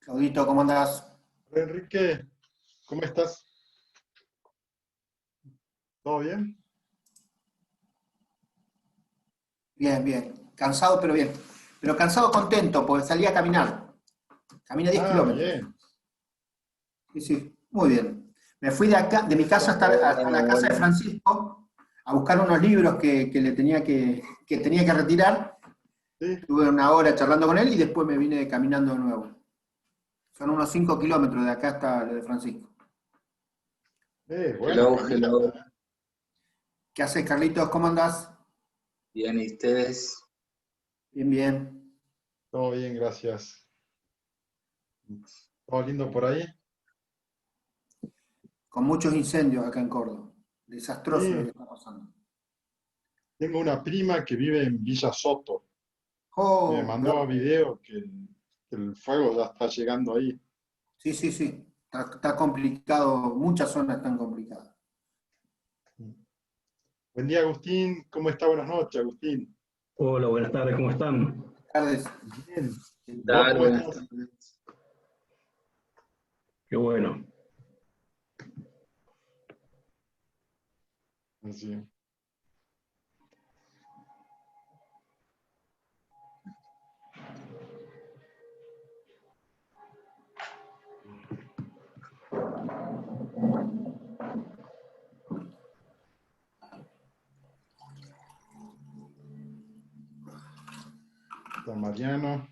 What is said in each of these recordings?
Claudito, ¿cómo andás? Enrique, ¿cómo estás? ¿Todo bien? Bien, bien. Cansado, pero bien. Pero cansado, contento, porque salí a caminar. Caminé 10 Ah, kilómetros. bien. Sí, sí, muy bien. Me fui de acá, de mi casa hasta Bueno, la casa de bueno. Francisco a buscar unos libros que le tenía que retirar. Sí, Estuve una hora charlando con él y después me vine caminando de nuevo. Son unos 5 kilómetros de acá hasta lo de Francisco. buena Hello, caminata, hello. ¿eh? ¿Qué haces, Carlitos? ¿Cómo andás? Bien, ¿y ustedes? Bien, bien. Todo bien, gracias. ¿Todo lindo por ahí? Con muchos incendios acá en Córdoba. Desastroso lo que Sí, está pasando. tengo una prima que vive en Villa Soto. Me Oh, mandó peor. video que el fuego ya está llegando ahí. Sí, sí, sí. Está complicado, muchas zonas están complicadas. Buen día, Agustín. ¿Cómo está? Buenas noches, Agustín. Hola, buenas tardes, ¿cómo están? Tardes. Bien. ¿Qué ¿Vos tal? cómo Buenas estás? tardes. Qué bueno. Así. Está Mariano.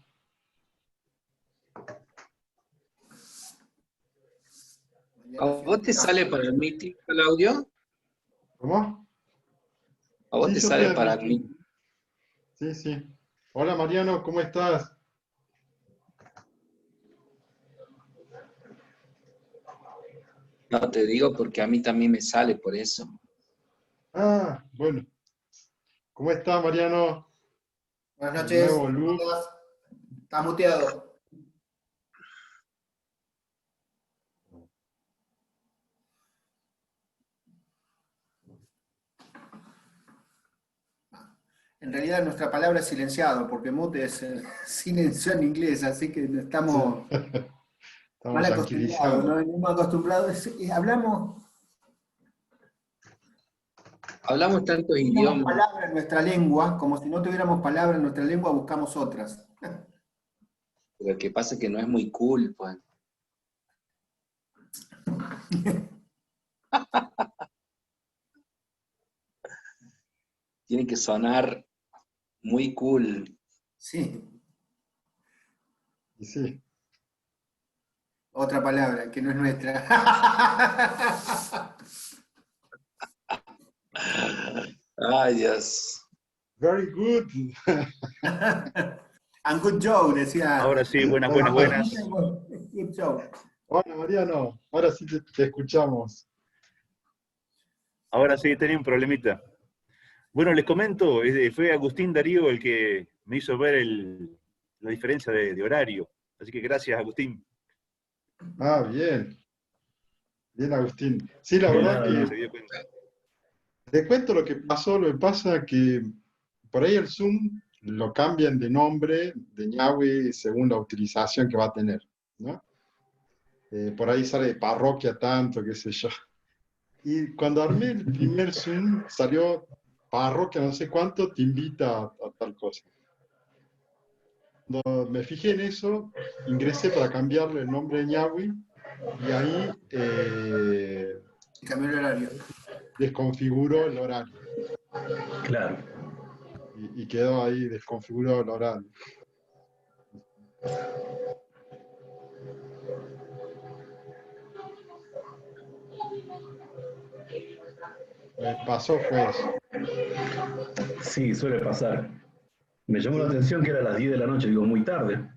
¿A vos te sale para el meeting, Claudio? ¿Cómo? ¿A vos Sí, te yo estoy sale en el para el meeting. meeting? Sí, sí. Hola, Mariano, ¿cómo estás? No te digo porque a mí también me sale por eso. Ah, bueno. ¿Cómo estás, Mariano? Buenas El noches. nuevo ¿Cómo look. andás? Está muteado. En realidad nuestra palabra es silenciado, porque mute es silencio en inglés, así que no Sí. estamos mal Estamos acostumbrados, yanquilizando. ¿no? Venimos acostumbrados, Hablamos tantos tenemos idiomas. palabras en nuestra lengua, como si no tuviéramos palabras en nuestra lengua, buscamos otras. Lo que pasa es que no es muy cool, pues. Tiene que sonar muy cool. Sí, Y sí, otra palabra que no es nuestra. Ay, Dios. very good. And good job, decía. Ahora sí, buenas, Ahí buenas, está. buenas. Good job. Hola, Mariano. Ahora sí te escuchamos. Ahora sí, tenía un problemita. Bueno, les comento, fue Agustín Darío el que me hizo ver la diferencia de horario. Así que gracias, Agustín. Ah, bien. Bien, Agustín. Sí, la De verdad nada, no que se dio cuenta. te cuento lo que pasó. Lo que pasa que por ahí el Zoom lo cambian de nombre de Ñahue según la utilización que va a tener, ¿no? Por ahí sale de parroquia tanto, qué sé yo. Y cuando armé el primer Zoom, salió parroquia no sé cuánto, te invita a tal cosa. Cuando me fijé en eso, ingresé para cambiarle el nombre de Ñawi y ahí Cambió el horario. desconfiguró el horario. Claro. Y quedó ahí desconfigurado el horario. Pasó fue eso. Sí, suele pasar. Me llamó la Sí, atención que era a las 10 de la noche, digo, muy tarde.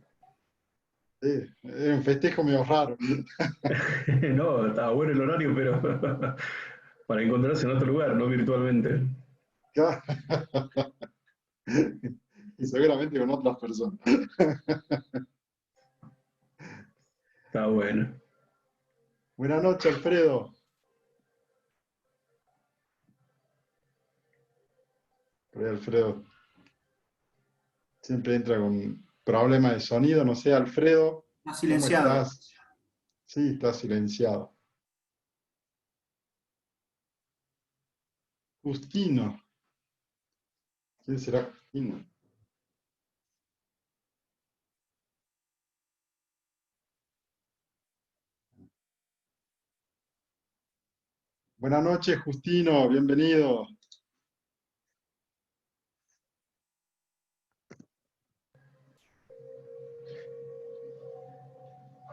sí, era un festejo medio raro. No, estaba bueno el horario, pero para encontrarse en otro lugar, no virtualmente. Y seguramente con otras personas. Está bueno. Buenas noches, Alfredo. Por ahí Alfredo siempre entra con problemas de sonido, no sé, Alfredo. Está ¿Cómo silenciado. estás? Sí, está silenciado. Justino. ¿Quién será Justino? Buenas noches, Justino. Bienvenido.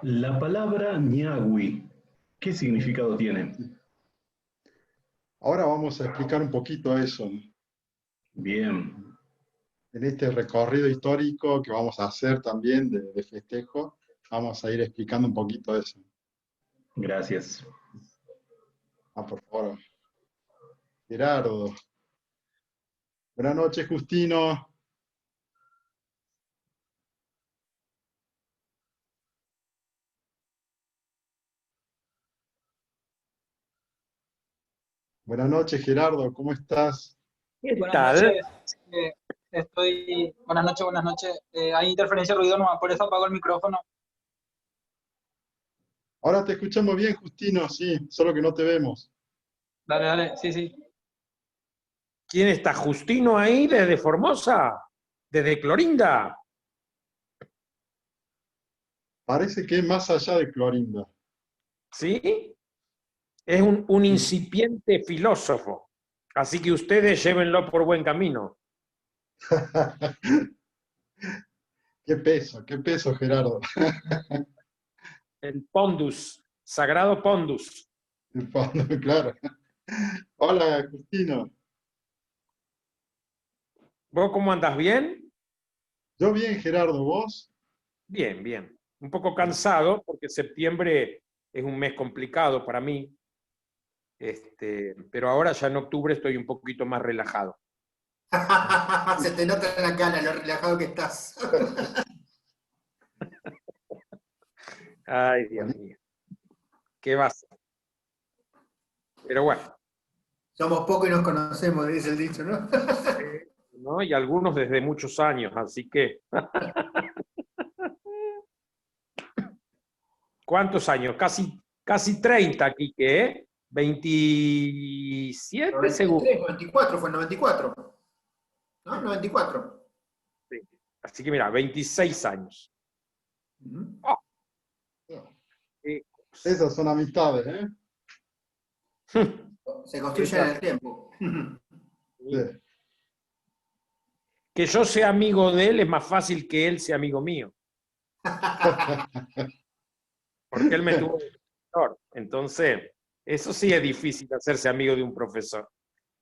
La palabra ñahui, ¿qué significado tiene? Ahora vamos a explicar un poquito eso, ¿no? Bien, En este recorrido histórico que vamos a hacer también de festejo, vamos a ir explicando un poquito eso. gracias. Ah, por favor. Gerardo. Buenas noches, Justino. Buenas noches, Gerardo. ¿Cómo estás? ¿Qué buenas tal? Noches. Buenas noches, buenas noches. Hay interferencia de ruido nomás, por eso apago el micrófono. Ahora te escuchamos bien, Justino, sí, solo que no te vemos. Dale, dale, sí, sí. ¿Quién está? ¿Justino ahí desde Formosa? ¿Desde Clorinda? Parece que es más allá de Clorinda. ¿Sí? Es un incipiente filósofo. Así que ustedes llévenlo por buen camino. Qué peso, Gerardo. El Pondus, sagrado Pondus. En fondo, claro. Hola, Justino. ¿Vos cómo andás? ¿Bien? Yo bien, Gerardo, ¿vos? Bien, bien. Un poco cansado porque septiembre es un mes complicado para mí. Pero ahora ya en octubre estoy un poquito más relajado. Se te nota en la cara lo relajado que estás. Ay, Dios mío. ¿Qué va a ser? Pero bueno. Somos pocos y nos conocemos, dice el dicho, ¿no? ¿No? Y algunos desde muchos años, así que... ¿Cuántos años? Casi 30, Quique, ¿eh? 27 93, seguro. 94, fue el 94. ¿No? 94. Sí. Así que mira, 26 años. Oh, Esas son amistades, ¿eh? Se construyen en el tiempo. Sí. Que yo sea amigo de él es más fácil que él sea amigo mío. Porque él me tuvo de profesor. Entonces, eso sí es difícil, hacerse amigo de un profesor.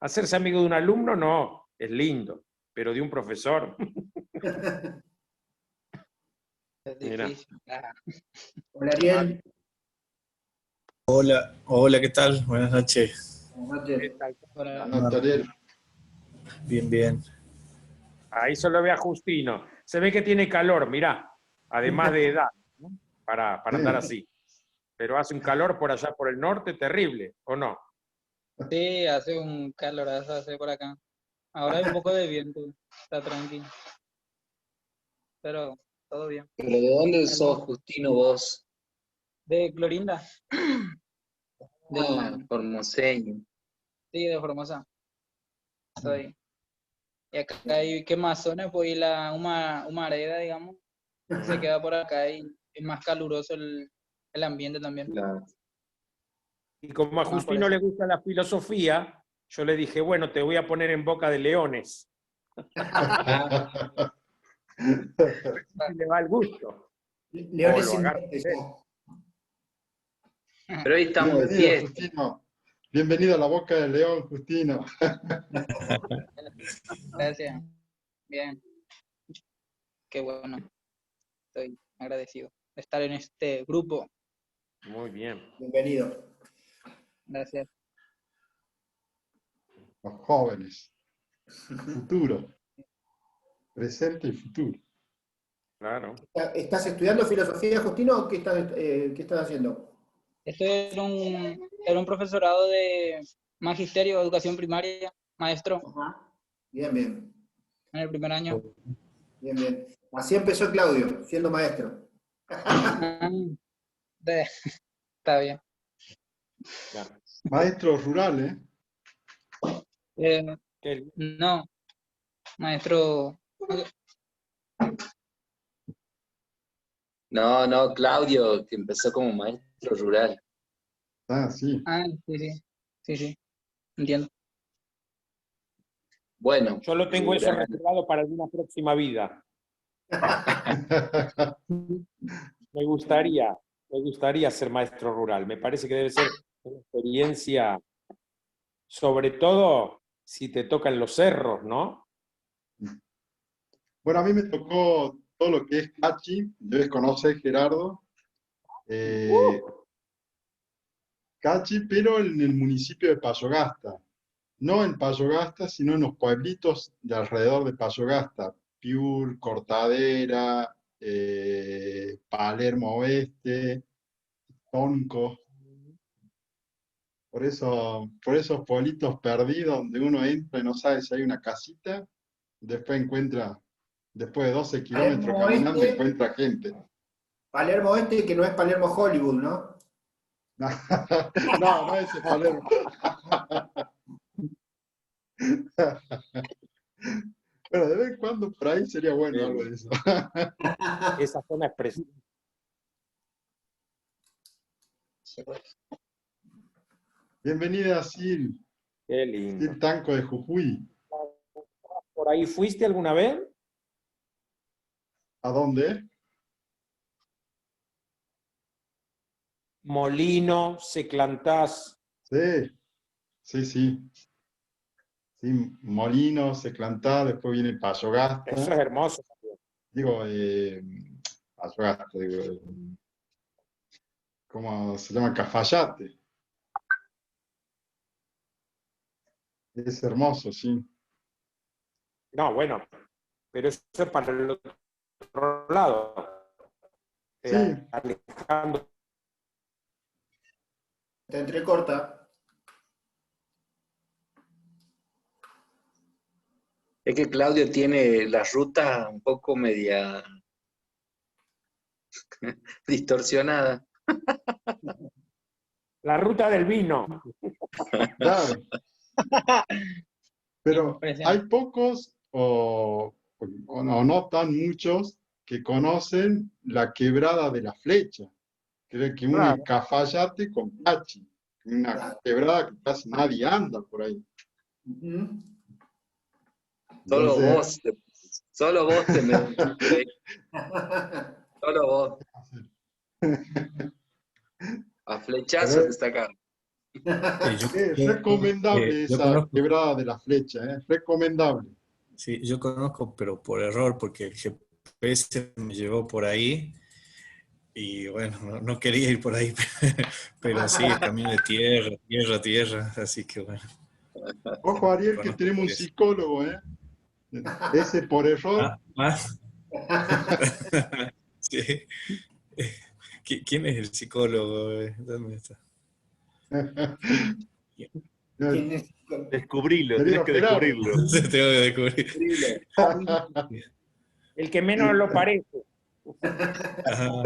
Hacerse amigo de un alumno no, es lindo, pero de un profesor. Es Mira. difícil. Hola, Ariel. Hola, ¿qué tal? Buenas noches. Buenas noches. No, Ariel. Bien. Ahí solo ve a Justino. Se ve que tiene calor, mirá, además de edad, ¿no? Para andar así. Pero hace un calor por allá por el norte terrible, ¿o no? Sí, hace un calorazo hace por acá. Ahora hay un poco de viento, está tranquilo. Pero todo bien. ¿Pero de dónde sos, Justino, vos? De Clorinda. Ah, formoseño. Sí, de Formosa. Soy. Y acá hay que más zonas, pues y la humareda, digamos, se queda por acá y es más caluroso el ambiente también. Claro. Y como a Más por Justino eso. le gusta la filosofía, yo le dije, bueno, te voy a poner en boca de leones. Si le va el gusto. Leones lo sin agarra. Pero hoy estamos de Bienvenido, fiesta. Justino. Bienvenido a la Boca del León, Justino. Gracias. Bien. Qué bueno. Estoy agradecido de estar en este grupo. Muy bien. Bienvenido. Gracias. Los jóvenes. Futuro. Presente y futuro. Claro. ¿Estás estudiando filosofía, Justino, o qué estás haciendo? Estoy en un profesorado de magisterio, educación primaria, maestro, Bien, en el primer año. bien. Así empezó Claudio, siendo maestro. Ah, está bien. Maestro rural, ¿eh? No, maestro. No, no, Claudio, que empezó como maestro rural. Ah, sí. Ah, sí, sí. Sí, sí. Entiendo. Bueno, Yo lo tengo eso rural. reservado para alguna próxima vida. Me gustaría ser maestro rural. Me parece que debe ser una experiencia, sobre todo si te tocan los cerros, ¿no? Bueno, a mí me tocó todo lo que es Cachi, debes conocer, Gerardo. Cachi, pero en el municipio de Payogasta. No en Payogasta, sino en los pueblitos de alrededor de Payogasta. Piur, Cortadera, Palermo Oeste, Tonco. Por esos pueblitos perdidos donde uno entra y no sabe si hay una casita, después después de 12 kilómetros Palermo caminando, Oeste, encuentra gente. Palermo Oeste, que no es Palermo Hollywood, ¿no? No, no es el Palermo. Bueno, de vez en cuando por ahí sería bueno algo de eso. Esa zona es preciosa. Bienvenida, Sil Qué lindo. Tanco de Jujuy. ¿Por ahí fuiste alguna vez? ¿A dónde? Molino, Seclantás. Sí, sí, sí. Sí, Molino, Seclantá, después viene Payogasta. Eso es hermoso. Digo, Payogasta, digo, ¿cómo se llama? Cafayate. Es hermoso, sí. No, bueno, pero eso es para el otro lado. Sí, Alejandro. Te entrecorta. Es que Claudio tiene la ruta un poco media distorsionada. La ruta del vino. claro. Pero Impresionante. hay pocos no tan muchos que conocen la quebrada de la Flecha. Creo que une Claro. Cafayate con Cachi. Una quebrada que casi nadie anda por ahí. Ujú. Solo Entonces, solo vos te metiste ahí. Solo vos. A flechazo te sacaron. es recomendable yo esa conozco, quebrada de la Flecha, recomendable. sí, yo conozco, pero por error, porque el GPS me llevó por ahí y bueno, no quería ir por ahí, pero sí, es camino de tierra, tierra, tierra, así que bueno, Ojo, Ariel, que conozco tenemos por un eso. psicólogo, Ese por error. Sí. ¿Quién es el psicólogo? ¿Dónde está? ¿Quién es? Descubrilo, tenés Querido que Gerardo. descubrirlo. Se tengo que descubrir. El que menos lo parece. Ajá.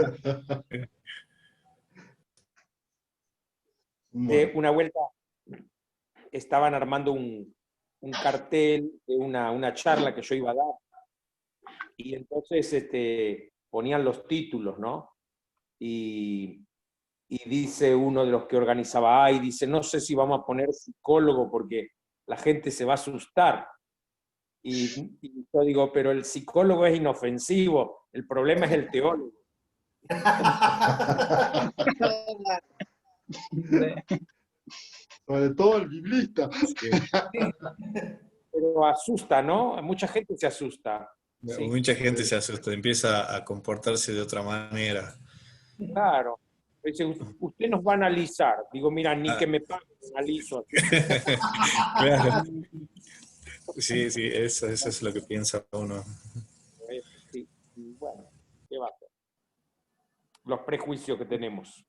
De Bueno, una vuelta estaban armando un cartel de una charla que yo iba a dar. Y entonces ponían los títulos, ¿no? Y dice uno de los que organizaba, dice, no sé si vamos a poner psicólogo porque la gente se va a asustar. Y yo digo, pero el psicólogo es inofensivo, el problema es el teólogo. sobre todo el biblista. Sí. Pero asusta, ¿no? Mucha gente se asusta. Sí. Mucha gente se asusta, empieza a comportarse de otra manera. Claro. Dice, usted nos va a analizar. Digo, mira, ni que me paguen, analizo. Claro. Sí, sí, eso es lo que piensa uno. Sí. Bueno, ¿qué va a hacer? Los prejuicios que tenemos.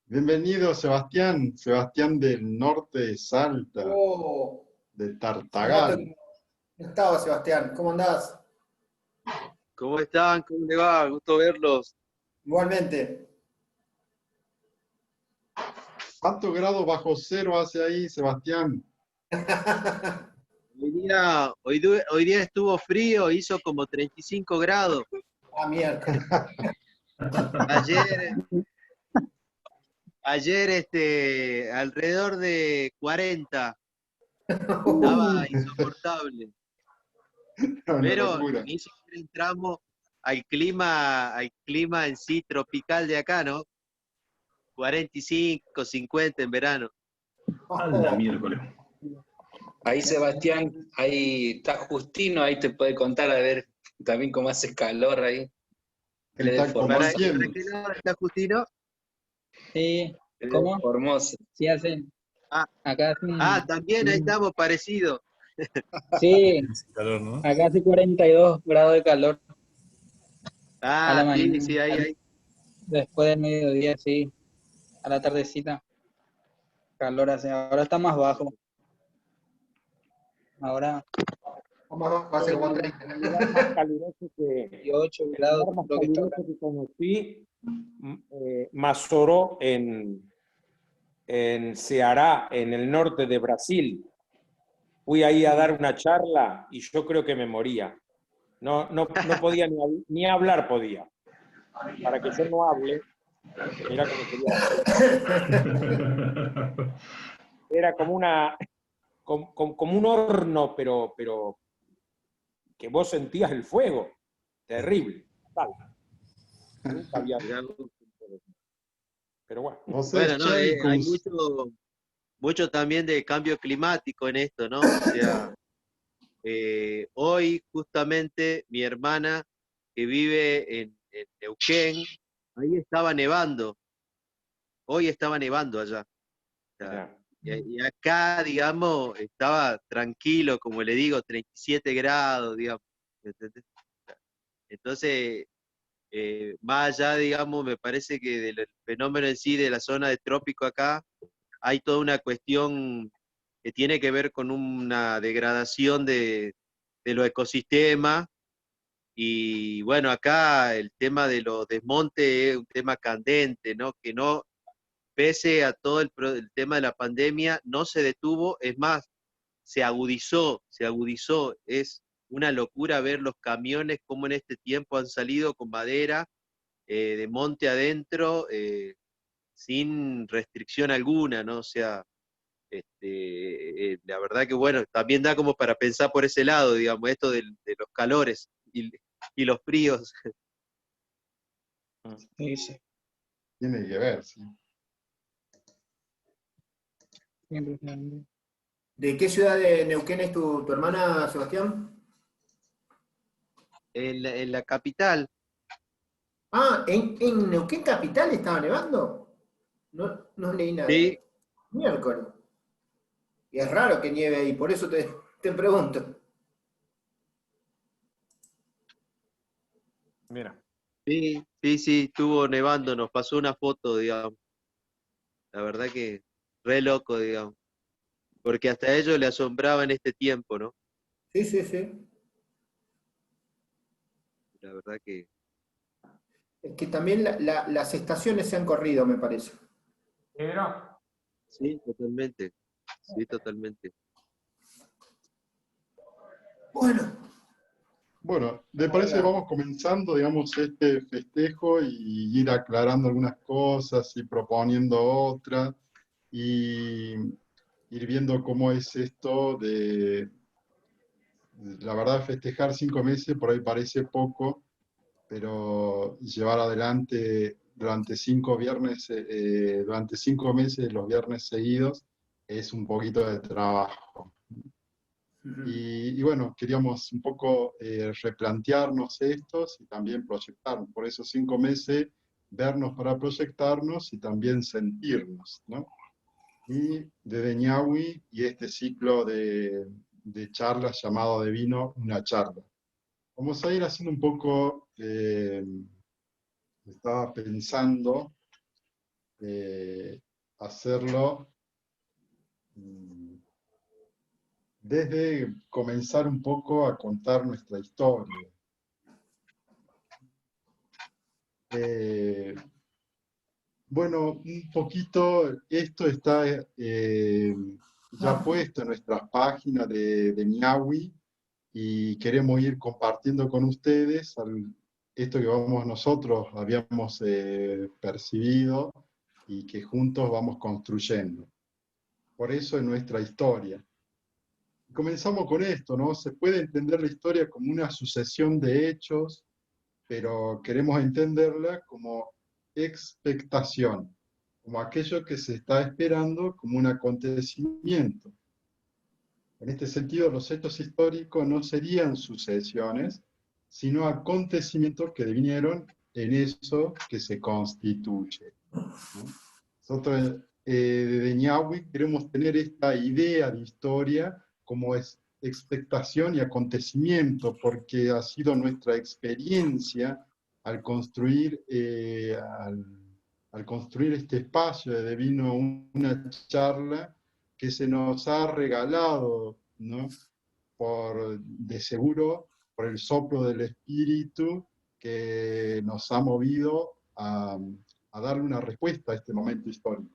Bienvenido, Sebastián. Sebastián del norte de Salta, Oh, de hace rato Tartagal. que no estaba, Sebastián. ¿Cómo andás? ¿Cómo están? ¿Cómo le va? Gusto verlos. Igualmente. ¿Cuántos grados bajo cero hace ahí, Sebastián? Hoy día estuvo frío, hizo como 35 grados. Ah, miércoles. Ayer, alrededor de 40. Estaba insoportable. Una Pero locura. ni siquiera entramos al clima en sí tropical de acá, ¿no? 45, 50 en verano. A la miércoles. Ahí Sebastián, ahí está Justino, ahí te puede contar a ver también cómo hace calor ahí. Él es de Está como ¿Para Formosa. quién. qué lado está Justino? Sí, Él es de ¿cómo? Formosa. Sí, hacen. Ah, Acá también ahí estamos parecidos. sí, Hace calor, ¿no? acá hace 42 grados de calor a la Ah, sí, mañana. sí, ahí. Después del mediodía, sí, a la tardecita, calor hace. Ahora está más bajo. Ahora Va a ser como 30. El lugar más caluroso que, 18 el grados, lugar más creo que está caluroso ahora. que conocí, Mazoró, en Ceará, en el norte de Brasil. Fui ahí a dar una charla y yo creo que me moría. No podía ni hablar podía. Para que yo no hable, mira cómo sería. Era como un horno, pero que vos sentías el fuego. Terrible. Tal. Nunca había Mirá visto. vos. Pero bueno. José Bueno, no, hay Schenkus. mucho también de cambio climático en esto, ¿no? O sea, hoy justamente mi hermana que vive en Neuquén, ahí estaba nevando. Hoy estaba nevando allá. O sea, Mirá. y acá, digamos, estaba tranquilo, como le digo, 37 grados, digamos. ¿Entendés? Entonces, más allá, digamos, me parece que del fenómeno en sí de la zona de trópico acá, hay toda una cuestión que tiene que ver con una degradación de los ecosistemas. Y bueno, acá el tema de los desmontes es un tema candente, ¿no? Que no, pese a todo el tema de la pandemia, no se detuvo, es más, se agudizó. Es una locura ver los camiones como en este tiempo han salido con madera de monte adentro, sin restricción alguna, ¿no? O sea, la verdad que bueno, también da como para pensar por ese lado, digamos, esto de los calores y los fríos. Sí, sí, Tiene que ver, sí. siempre, siempre. ¿De qué ciudad de Neuquén es tu hermana, Sebastián? En la capital, Ah, ¿en Neuquén capital estaba nevando? No leí nada. sí, Miércoles. Y es raro que nieve ahí, por eso te pregunto. Mira. sí, estuvo nevando, nos pasó una foto, digamos. La verdad que re loco, digamos. Porque hasta a ellos le asombraba en este tiempo, ¿no? Sí, sí, sí. La verdad que Es que también las estaciones se han corrido, me parece. Pedro. sí, totalmente. Sí, totalmente. Bueno, Bueno, ¿le parece que vamos comenzando, digamos, este festejo y ir aclarando algunas cosas y proponiendo otras y ir viendo cómo es esto de, la verdad, festejar 5 meses por ahí parece poco, pero llevar adelante durante 5 meses, los viernes seguidos, es un poquito de trabajo. Y bueno, queríamos un poco replantearnos estos y también proyectarnos. Por esos 5 meses, vernos para proyectarnos y también sentirnos, ¿no? Y de Ñahui y este ciclo de charlas llamado de vino, una charla. Vamos a ir haciendo un poco, estaba pensando hacerlo desde comenzar un poco a contar nuestra historia. Bueno, un poquito, esto está ya puesto en nuestras páginas de Ñahui, y queremos ir compartiendo con ustedes esto que nosotros habíamos percibido y que juntos vamos construyendo. Por eso es nuestra historia. Comenzamos con esto, ¿no? Se puede entender la historia como una sucesión de hechos, pero queremos entenderla como expectación, como aquello que se está esperando como un acontecimiento. En este sentido, los hechos históricos no serían sucesiones, sino acontecimientos que devinieron en eso que se constituye, ¿no? Nosotros desde Ñahui queremos tener esta idea de historia como expectación y acontecimiento, porque ha sido nuestra experiencia al construir, al construir este espacio de Devino una charla que se nos ha regalado, ¿no? De seguro, por el soplo del espíritu que nos ha movido a darle una respuesta a este momento histórico.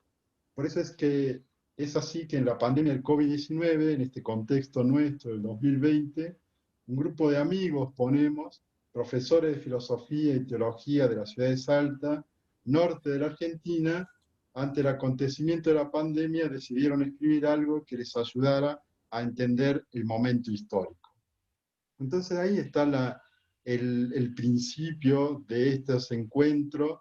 Por eso es así que en la pandemia del COVID-19, en este contexto nuestro del 2020, un grupo de amigos profesores de filosofía y teología de la ciudad de Salta, norte de la Argentina, ante el acontecimiento de la pandemia decidieron escribir algo que les ayudara a entender el momento histórico. Entonces ahí está el principio de estos encuentros,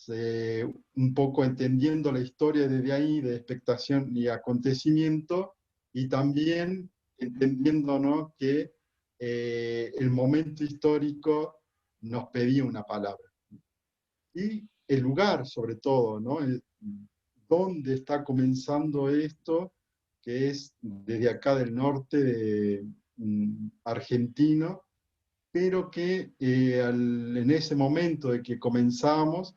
un poco entendiendo la historia desde ahí, de expectación y acontecimiento, y también entendiendo, ¿no?, que el momento histórico nos pedía una palabra. Y el lugar, sobre todo, ¿no?, dónde está comenzando esto, que es desde acá del norte argentino, pero que en ese momento de que comenzamos,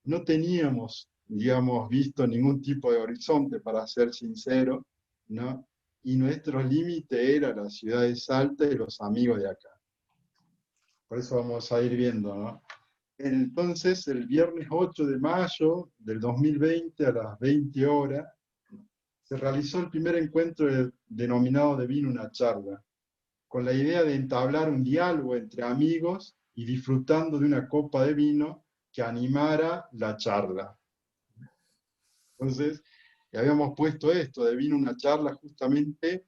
no teníamos, digamos, visto ningún tipo de horizonte, para ser sincero, ¿no? Y nuestro límite era la ciudad de Salta y los amigos de acá. Por eso vamos a ir viendo, ¿no? Entonces, el viernes 8 de mayo del 2020, a las 20 horas, se realizó el primer encuentro denominado Devino una charla, con la idea de entablar un diálogo entre amigos y disfrutando de una copa de vino que animara la charla. Entonces, habíamos puesto esto, Devino una charla, justamente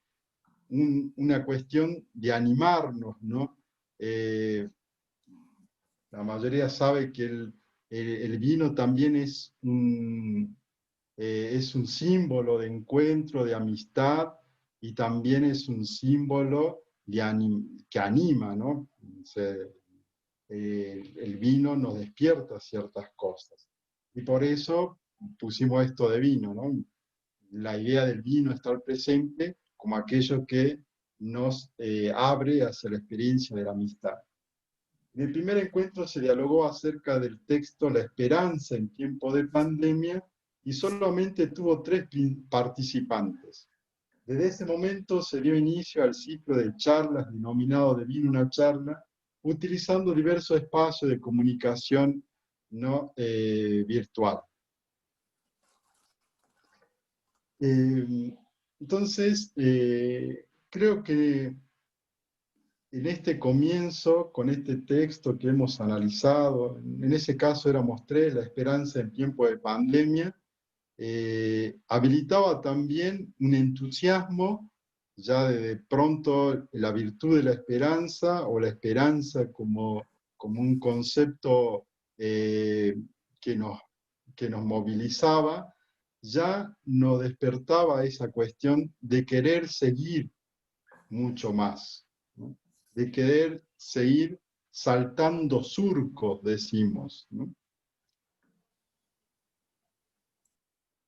una cuestión de animarnos, ¿no? La mayoría sabe que el vino también es un símbolo de encuentro, de amistad, y también es un símbolo que anima, ¿no? El vino nos despierta ciertas cosas. Y por eso pusimos esto de vino, ¿no? La idea del vino estar presente como aquello que nos abre hacia la experiencia de la amistad. En el primer encuentro se dialogó acerca del texto La esperanza en tiempo de pandemia, y solamente tuvo 3 participantes. Desde ese momento se dio inicio al ciclo de charlas denominado Devino una charla, utilizando diversos espacios de comunicación no virtual. Entonces, creo que en este comienzo, con este texto que hemos analizado, en ese caso éramos 3, La esperanza en tiempo de pandemia, habilitaba también un entusiasmo, ya de pronto la virtud de la esperanza, o la esperanza como un concepto que nos movilizaba, ya nos despertaba esa cuestión de querer seguir mucho más, ¿no? De querer seguir saltando surcos, decimos, ¿no?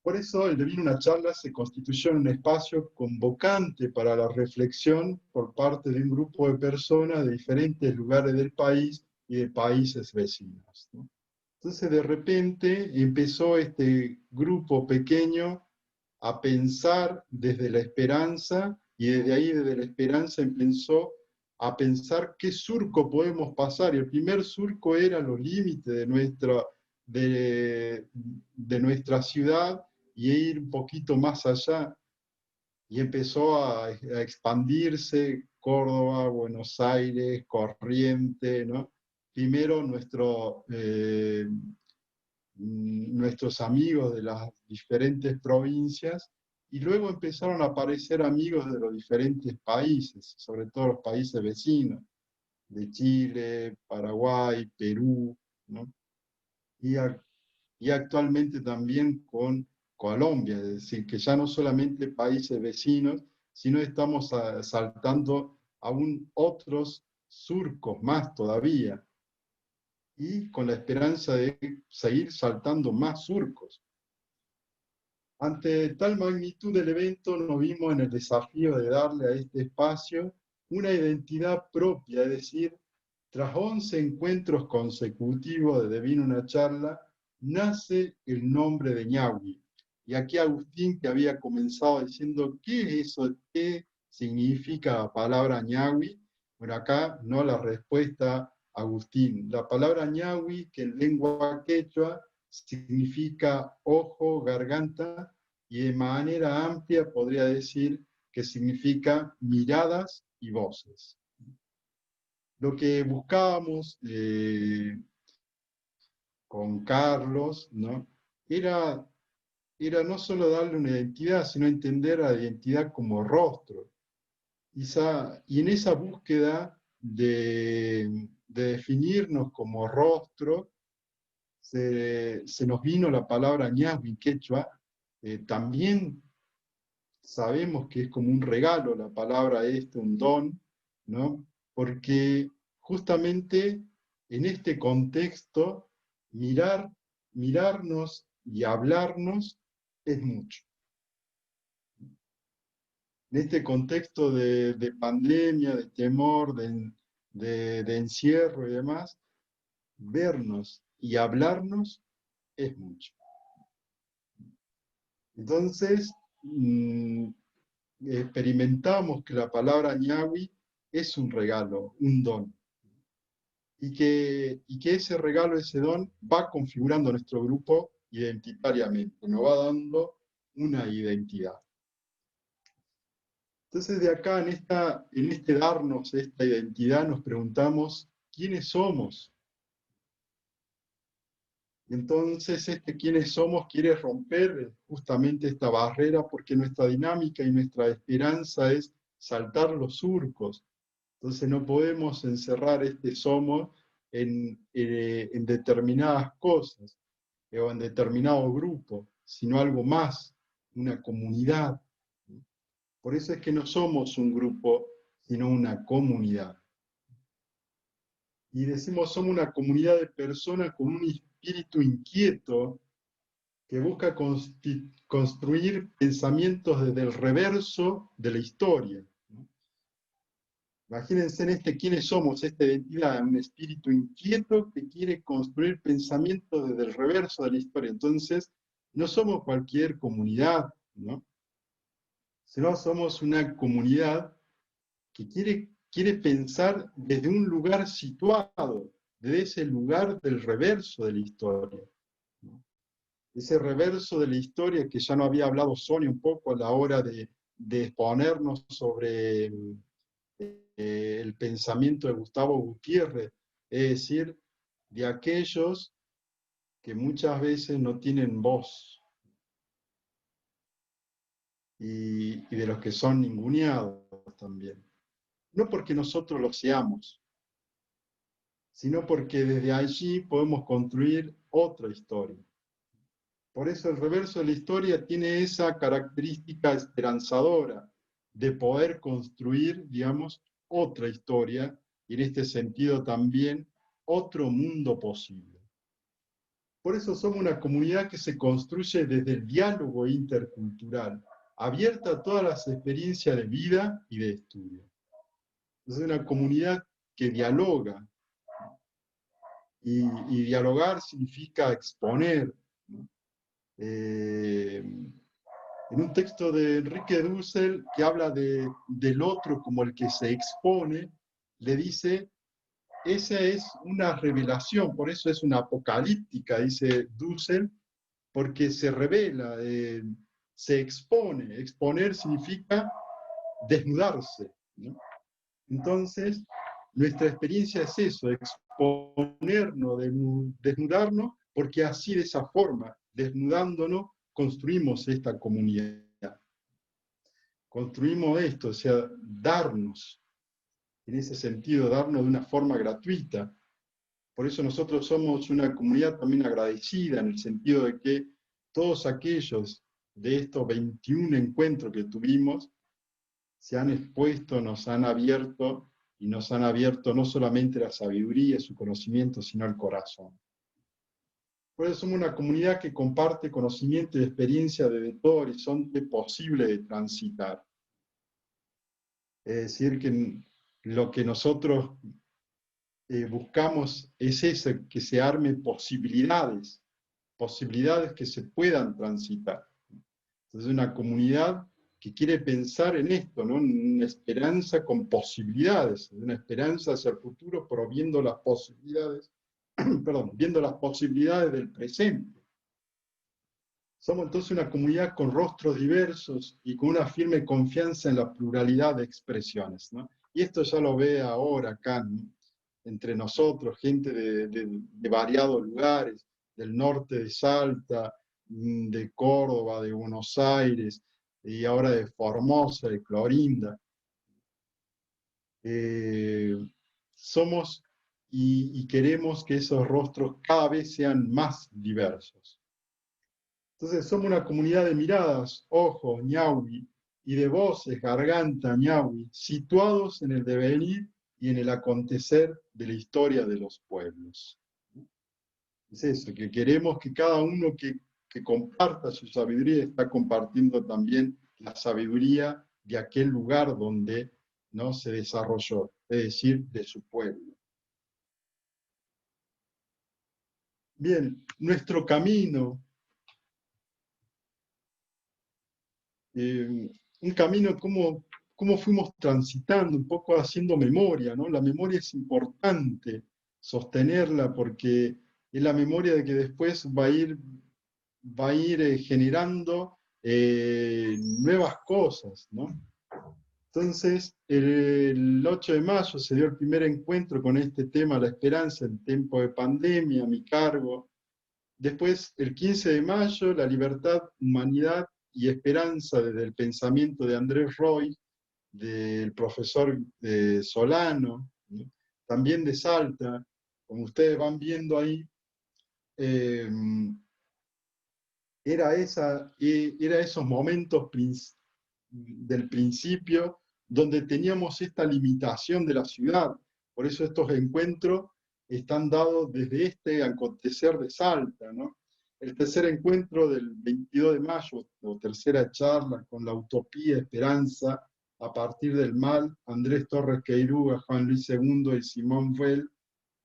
Por eso el Devino una charla se constituyó en un espacio convocante para la reflexión por parte de un grupo de personas de diferentes lugares del país y de países vecinos, ¿no? Entonces, de repente empezó este grupo pequeño a pensar desde la esperanza, y desde ahí, desde la esperanza, empezó a pensar qué surco podemos pasar, y el primer surco era los límites de nuestra ciudad, y ir un poquito más allá, y empezó a expandirse Córdoba, Buenos Aires, Corrientes, ¿no? Primero nuestros amigos de las diferentes provincias, y luego empezaron a aparecer amigos de los diferentes países, sobre todo los países vecinos, de Chile, Paraguay, Perú, ¿no? Y actualmente también con Colombia, es decir, que ya no solamente países vecinos, sino estamos saltando aún otros surcos más todavía, y con la esperanza de seguir saltando más surcos. Ante tal magnitud del evento, nos vimos en el desafío de darle a este espacio una identidad propia, es decir, tras 11 encuentros consecutivos de Vino una charla, nace el nombre de Ñahui. Y aquí Agustín, que había comenzado diciendo, ¿qué es eso? ¿Qué significa la palabra Ñahui? Bueno, acá no la respuesta, Agustín. La palabra Ñahui, que en lengua quechua significa ojo, garganta, y de manera amplia podría decir que significa miradas y voces. Lo que buscábamos con Carlos, ¿no? Era no solo darle una identidad, sino entender a la identidad como rostro. Y en esa búsqueda de definirnos como rostro, se nos vino la palabra ñahui quechua. También sabemos que es como un regalo la palabra un don, ¿no? Porque justamente en este contexto, mirarnos y hablarnos es mucho. En este contexto de pandemia, de temor, de encierro y demás, vernos y hablarnos es mucho. Entonces, experimentamos que la palabra ñahui es un regalo, un don. Y que ese regalo, ese don, va configurando nuestro grupo identitariamente, nos va dando una identidad. Entonces de acá, en este darnos esta identidad, nos preguntamos, ¿quiénes somos? Entonces quiénes somos quiere romper justamente esta barrera, porque nuestra dinámica y nuestra esperanza es saltar los surcos. Entonces no podemos encerrar este somos en determinadas cosas o en determinado grupo, sino algo más, una comunidad. Por eso es que no somos un grupo, sino una comunidad. Y decimos somos una comunidad de personas con un espíritu inquieto que busca construir pensamientos desde el reverso de la historia. Imagínense en quiénes somos, esta identidad, un espíritu inquieto que quiere construir pensamientos desde el reverso de la historia. Entonces, no somos cualquier comunidad, ¿no? Sino somos una comunidad que quiere pensar desde un lugar situado, desde ese lugar del reverso de la historia, ¿no? Ese reverso de la historia que ya no había hablado Sonia un poco a la hora de exponernos sobre el pensamiento de Gustavo Gutiérrez, es decir, de aquellos que muchas veces no tienen voz y de los que son ninguneados también. No porque nosotros lo seamos, sino porque desde allí podemos construir otra historia. Por eso el reverso de la historia tiene esa característica esperanzadora de poder construir, digamos, otra historia, y en este sentido también otro mundo posible. Por eso somos una comunidad que se construye desde el diálogo intercultural, abierta a todas las experiencias de vida y de estudio. Es una comunidad que dialoga, y dialogar significa exponer, ¿no? En un texto de Enrique Dussel que habla del otro como el que se expone, le dice, esa es una revelación, por eso es una apocalíptica, dice Dussel, porque se revela, se expone. Exponer significa desnudarse, ¿no? Entonces, nuestra experiencia es eso, exponernos, desnudarnos, porque así, de esa forma, desnudándonos, construimos esta comunidad. Construimos esto, o sea, darnos, en ese sentido, darnos de una forma gratuita. Por eso nosotros somos una comunidad también agradecida, en el sentido de que todos aquellos de estos 21 encuentros que tuvimos se han expuesto, nos han abierto, y nos han abierto no solamente la sabiduría y su conocimiento, sino el corazón. Por eso somos una comunidad que comparte conocimiento y experiencia de todo horizonte posible de transitar. Es decir, que lo que nosotros buscamos es eso, que se armen posibilidades que se puedan transitar. Entonces, una comunidad que quiere pensar en esto, ¿no? Una esperanza con posibilidades, una esperanza hacia el futuro, pero viendo las posibilidades, perdón, viendo las posibilidades del presente. Somos entonces una comunidad con rostros diversos y con una firme confianza en la pluralidad de expresiones, ¿no? Y esto ya lo ve ahora acá, ¿no? Entre nosotros, gente de variados lugares, del norte de Salta, de Córdoba, de Buenos Aires, y ahora de Formosa, de Clorinda. Somos y queremos que esos rostros cada vez sean más diversos. Entonces somos una comunidad de miradas, ojos, ñaui, y de voces, garganta, ñaui, situados en el devenir y en el acontecer de la historia de los pueblos. Es eso, que queremos que cada uno que comparta su sabiduría está compartiendo también la sabiduría de aquel lugar donde, ¿no?, se desarrolló, es decir, de su pueblo. Bien, nuestro camino, un camino cómo fuimos transitando, un poco haciendo memoria, ¿no? La memoria es importante sostenerla porque es la memoria de que después va a ir generando nuevas cosas, ¿no? Entonces, el 8 de mayo se dio el primer encuentro con este tema, la esperanza en tiempo de pandemia, a mi cargo. Después, el 15 de mayo, la libertad, humanidad y esperanza desde el pensamiento de Andrés Roy, del profesor Solano, ¿no? También de Salta, como ustedes van viendo ahí, era esos momentos del principio donde teníamos esta limitación de la ciudad. Por eso estos encuentros están dados desde este acontecer de Salta, ¿no? El tercer encuentro del 22 de mayo, o tercera charla con la utopía, esperanza, a partir del mal, Andrés Torres Queiruga, Juan Luis II y Simón Weil,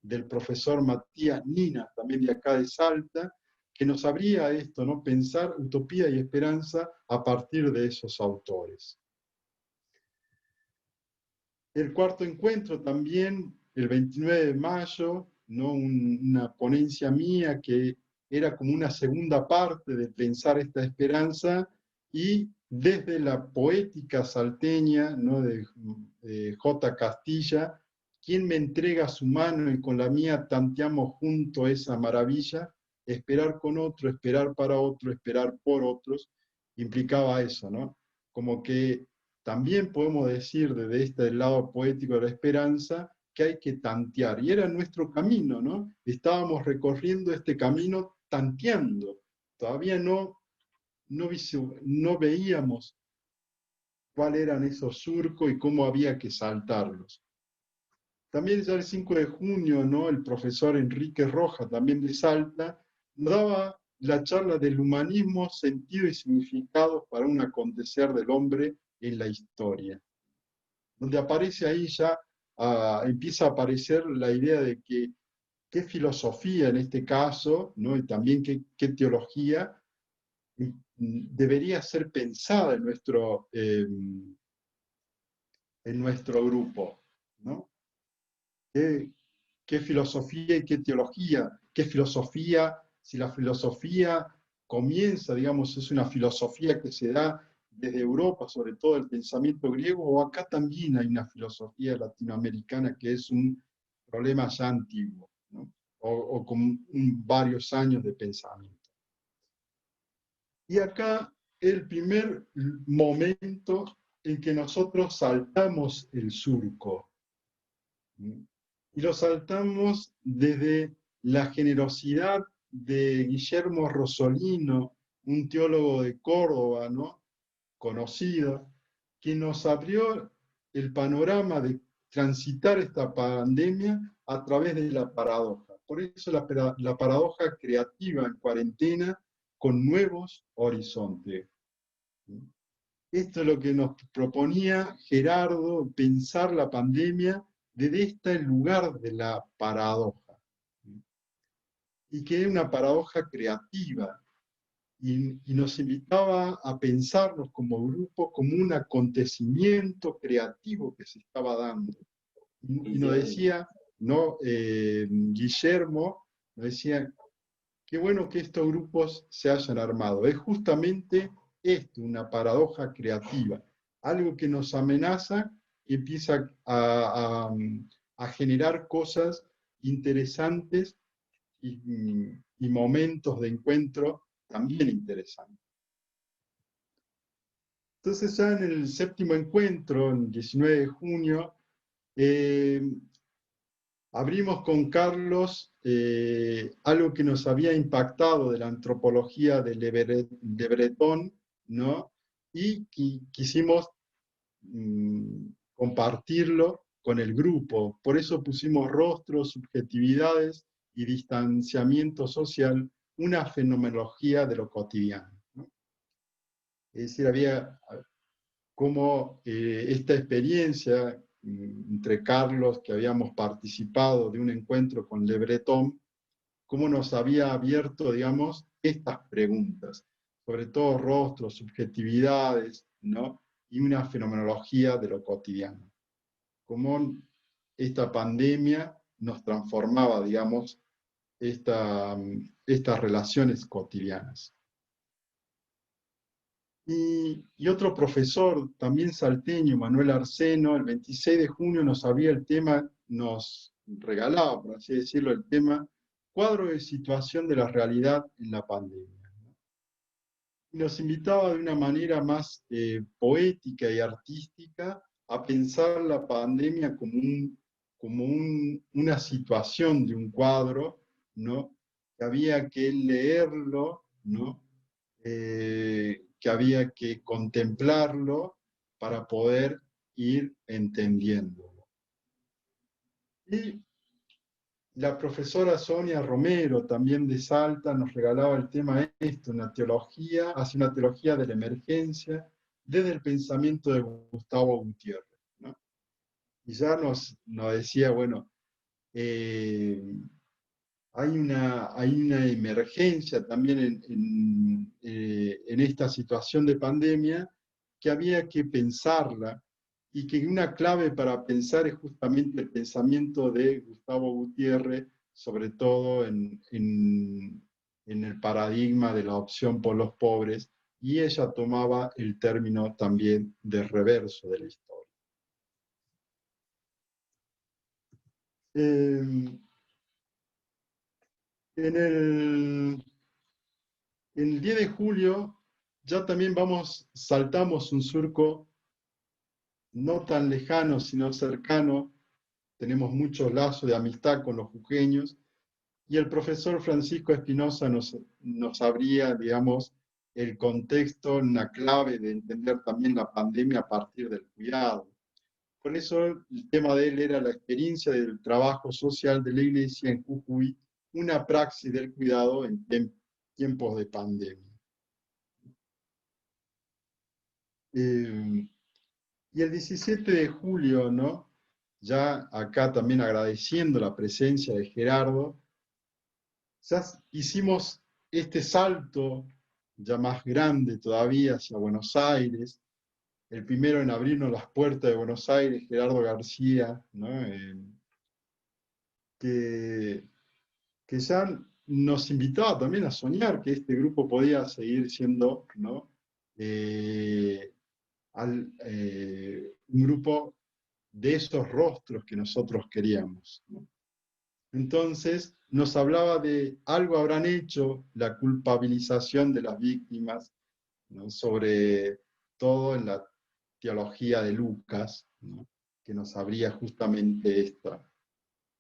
del profesor Matías Nina, también de acá de Salta, que nos abría esto, ¿no? Pensar utopía y esperanza a partir de esos autores. El cuarto encuentro también, el 29 de mayo, ¿no? Una ponencia mía que era como una segunda parte de pensar esta esperanza, y desde la poética salteña, ¿no?, de J. Castilla, quien me entrega su mano y con la mía tanteamos junto esa maravilla, esperar con otro, esperar para otro, esperar por otros, implicaba eso, ¿no? Como que también podemos decir desde este lado poético de la esperanza que hay que tantear, y era nuestro camino, ¿no? Estábamos recorriendo este camino tanteando, todavía no veíamos cuáles eran esos surcos y cómo había que saltarlos. También ya el 5 de junio, ¿no?, el profesor Enrique Rojas, también de Salta, nos daba la charla del humanismo, sentido y significado para un acontecer del hombre en la historia, donde aparece ahí ya, empieza a aparecer la idea de que qué filosofía en este caso, ¿no?, y también qué teología debería ser pensada en nuestro grupo, ¿no? qué filosofía y qué teología, qué filosofía, si la filosofía comienza, digamos, es una filosofía que se da desde Europa, sobre todo el pensamiento griego, o acá también hay una filosofía latinoamericana que es un problema ya antiguo, ¿no? O con varios años de pensamiento. Y acá el primer momento en que nosotros saltamos el surco, ¿no? Y lo saltamos desde la generosidad de Guillermo Rosolino, un teólogo de Córdoba, ¿no? Conocido, que nos abrió el panorama de transitar esta pandemia a través de la paradoja. Por eso la paradoja creativa en cuarentena con nuevos horizontes. Esto es lo que nos proponía Gerardo, pensar la pandemia desde este lugar de la paradoja. Y que es una paradoja creativa. Y nos invitaba a pensarnos como grupo como un acontecimiento creativo que se estaba dando. Y nos decía, ¿no? Guillermo, nos decía, qué bueno que estos grupos se hayan armado. Es justamente esto, una paradoja creativa, algo que nos amenaza y empieza a generar cosas interesantes y momentos de encuentro también interesantes. Entonces ya en el séptimo encuentro, el 19 de junio, abrimos con Carlos algo que nos había impactado de la antropología de Le Breton, ¿no? Y quisimos compartirlo con el grupo. Por eso pusimos rostros, subjetividades y distanciamiento social, una fenomenología de lo cotidiano, ¿no? Es decir, había como esta experiencia entre Carlos, que habíamos participado de un encuentro con Le Breton, cómo nos había abierto, digamos, estas preguntas, sobre todo rostros, subjetividades, ¿no? Y una fenomenología de lo cotidiano. Cómo esta pandemia nos transformaba, digamos, estas relaciones cotidianas. Y otro profesor, también salteño, Manuel Arseno, el 26 de junio nos abría el tema, nos regalaba, por así decirlo, el tema, cuadro de situación de la realidad en la pandemia. Y nos invitaba de una manera más poética y artística a pensar la pandemia como una situación de un cuadro, ¿no? Que había que leerlo, ¿no? Que había que contemplarlo para poder ir entendiéndolo. Y la profesora Sonia Romero, también de Salta, nos regalaba el tema esto, una teología, hace una teología de la emergencia desde el pensamiento de Gustavo Gutiérrez, ¿no? Y ya nos decía, bueno, hay una emergencia también en esta situación de pandemia que había que pensarla y que una clave para pensar es justamente el pensamiento de Gustavo Gutiérrez, sobre todo en el paradigma de la opción por los pobres, y ella tomaba el término también de reverso de la historia. En el 10 de julio ya también saltamos un surco no tan lejano, sino cercano. Tenemos muchos lazos de amistad con los jujeños, y el profesor Francisco Espinosa nos abría, digamos, el contexto, una clave de entender también la pandemia a partir del cuidado. Por eso el tema de él era la experiencia del trabajo social de la Iglesia en Jujuy, una praxis del cuidado en tiempos de pandemia. Y el 17 de julio, ¿no? Ya acá también agradeciendo la presencia de Gerardo, ya hicimos este salto ya más grande todavía hacia Buenos Aires. El primero en abrirnos las puertas de Buenos Aires, Gerardo García, ¿no? que ya nos invitaba también a soñar que este grupo podía seguir siendo, ¿no? Un grupo de esos rostros que nosotros queríamos, ¿no? Entonces nos hablaba de algo habrán hecho, la culpabilización de las víctimas, ¿no? Sobre todo en la teología de Lucas, ¿no? Que nos abría justamente esta,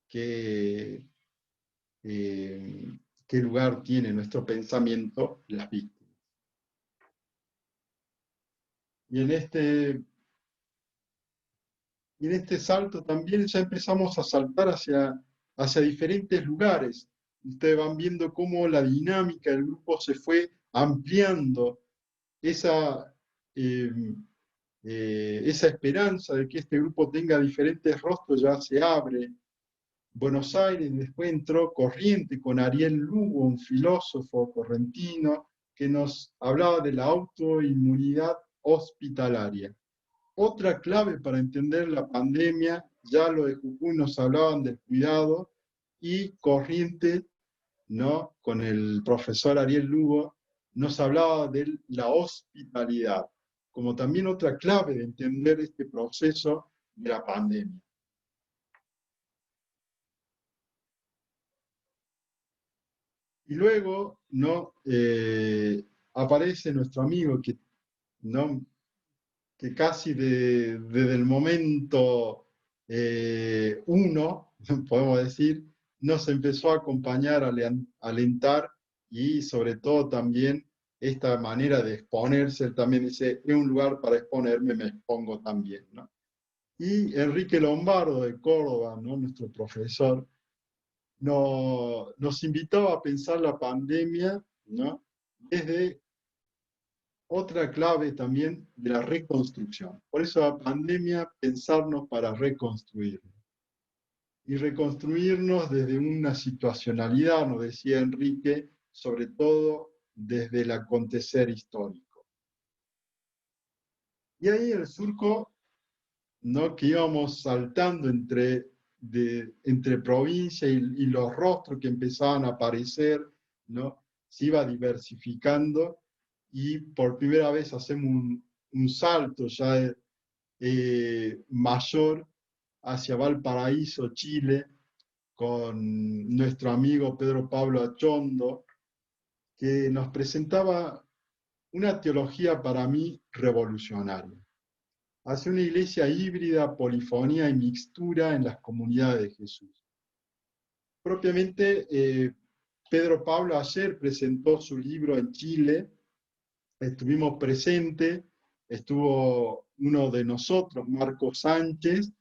qué lugar tiene nuestro pensamiento las víctimas. Y en este salto también ya empezamos a saltar hacia diferentes lugares. Ustedes van viendo cómo la dinámica del grupo se fue ampliando, esa esperanza de que este grupo tenga diferentes rostros ya se abre. Buenos Aires después entró Corriente con Ariel Lugo, un filósofo correntino, que nos hablaba de la autoinmunidad hospitalaria. Otra clave para entender la pandemia, ya lo de Jujuy nos hablaban del cuidado, y Corriente, ¿no? Con el profesor Ariel Lugo, nos hablaba de la hospitalidad, como también otra clave de entender este proceso de la pandemia. Y luego, ¿no? Aparece nuestro amigo que, ¿no? Que casi desde el momento uno, podemos decir, nos empezó a acompañar, a alentar, y sobre todo también esta manera de exponerse. Él también dice, es un lugar para exponerme, me expongo también, ¿no? Y Enrique Lombardo de Córdoba, ¿no? Nuestro profesor, nos invitaba a pensar la pandemia, ¿no? Desde otra clave también de la reconstrucción. Por eso la pandemia, pensarnos para reconstruirnos. Y reconstruirnos desde una situacionalidad, nos decía Enrique, sobre todo desde el acontecer histórico. Y ahí el surco, ¿no? Que íbamos saltando entre provincia y los rostros que empezaban a aparecer, ¿no? Se iba diversificando, y por primera vez hacemos un salto ya mayor hacia Valparaíso, Chile, con nuestro amigo Pedro Pablo Achondo, que nos presentaba una teología para mí revolucionaria. Hacia una iglesia híbrida, polifonía y mixtura en las comunidades de Jesús. Propiamente, Pedro Pablo ayer presentó su libro en Chile, estuvimos presentes, estuvo uno de nosotros, Marcos Sánchez,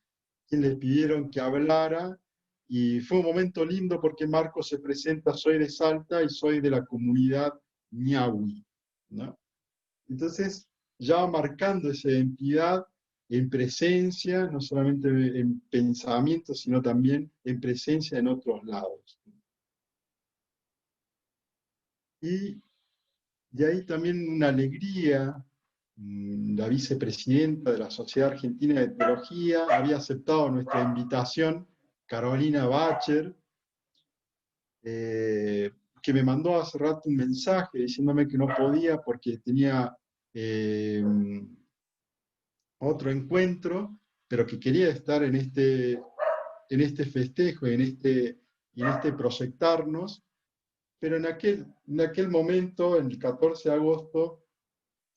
quien le pidieron que hablara, y fue un momento lindo porque Marcos se presenta, soy de Salta y soy de la comunidad ñahui, ¿no? Entonces, ya marcando esa identidad en presencia, no solamente en pensamiento, sino también en presencia en otros lados. Y de ahí también una alegría, la vicepresidenta de la Sociedad Argentina de Teología había aceptado nuestra invitación, Carolina Bacher, que me mandó hace rato un mensaje diciéndome que no podía porque tenía otro encuentro, pero que quería estar en este festejo, en este proyectarnos. Pero en aquel momento, el 14 de agosto,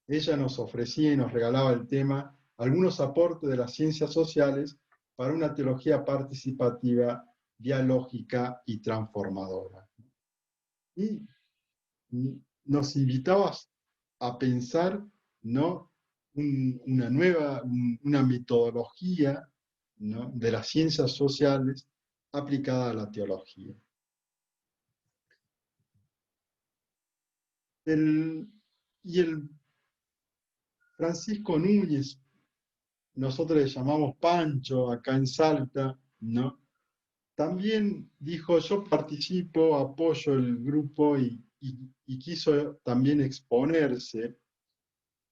ella nos ofrecía y nos regalaba el tema, algunos aportes de las ciencias sociales para una teología participativa, dialógica y transformadora. Y nos invitaba a pensar, ¿no? una metodología, ¿no? De las ciencias sociales aplicada a la teología. Y el Francisco Núñez, nosotros le llamamos Pancho acá en Salta, ¿no? También dijo, yo participo, apoyo el grupo, y quiso también exponerse.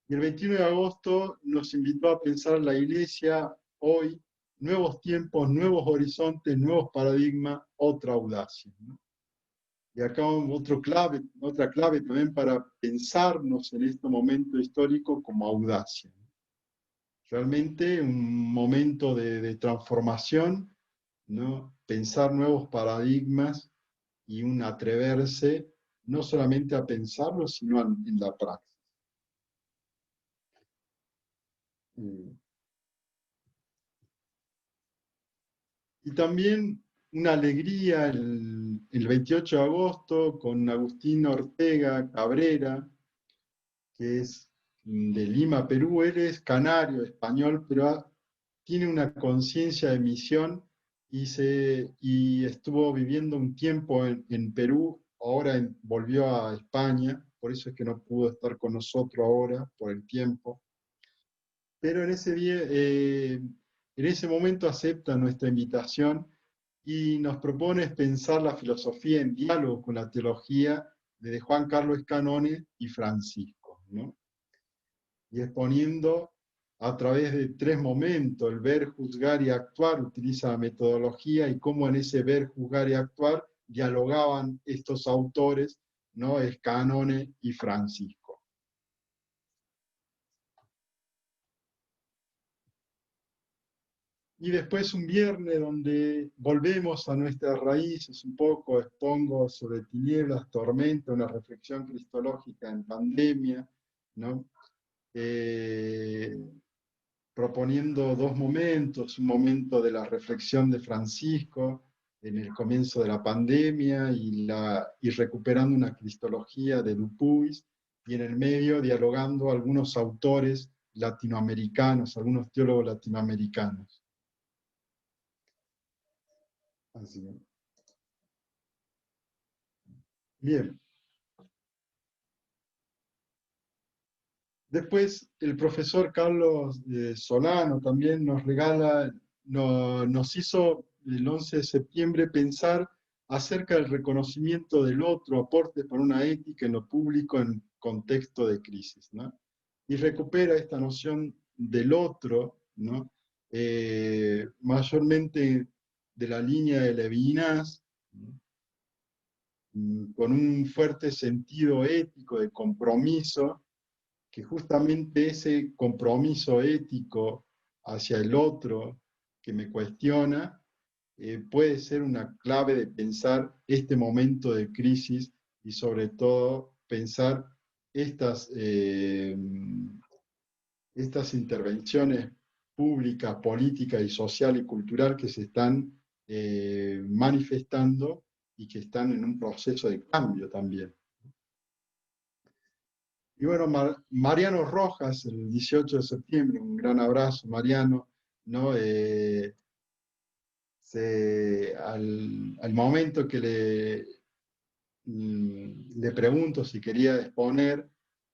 Y el 21 de agosto nos invitó a pensar la iglesia hoy nuevos tiempos, nuevos horizontes, nuevos paradigmas, otra audacia, ¿no? Y acá otra clave también para pensarnos en este momento histórico como audacia. Realmente un momento de transformación, ¿no? Pensar nuevos paradigmas y un atreverse no solamente a pensarlo, sino en la praxis. Y también una alegría el 28 de agosto con Agustín Ortega Cabrera, que es de Lima, Perú. Él es canario, español, pero tiene una conciencia de misión y estuvo viviendo un tiempo en Perú, ahora volvió a España, por eso es que no pudo estar con nosotros ahora por el tiempo. Pero en ese momento acepta nuestra invitación y nos propone pensar la filosofía en diálogo con la teología de Juan Carlos Escanone y Francisco, ¿no? Y exponiendo a través de 3 momentos, el ver, juzgar y actuar, utiliza la metodología y cómo en ese ver, juzgar y actuar dialogaban estos autores, ¿no? Escanone y Francisco. Y después un viernes donde volvemos a nuestras raíces un poco, expongo sobre tinieblas, tormenta, una reflexión cristológica en pandemia, ¿no? Proponiendo 2 momentos, un momento de la reflexión de Francisco en el comienzo de la pandemia y recuperando una cristología de Dupuis, y en el medio dialogando algunos autores latinoamericanos, algunos teólogos latinoamericanos. Así. Bien. Después el profesor Carlos Solano también nos regala, nos hizo el 11 de septiembre pensar acerca del reconocimiento del otro, aportes para una ética en lo público en contexto de crisis, ¿no? Y recupera esta noción del otro, ¿no? Mayormente de la línea de Levinas, ¿no? Con un fuerte sentido ético de compromiso, que justamente ese compromiso ético hacia el otro que me cuestiona puede ser una clave de pensar este momento de crisis y sobre todo pensar estas intervenciones públicas, políticas y social y cultural que se están manifestando y que están en un proceso de cambio también. Y bueno, Mariano Rojas, el 18 de septiembre, un gran abrazo, Mariano, ¿no? Al momento que le pregunto si quería exponer,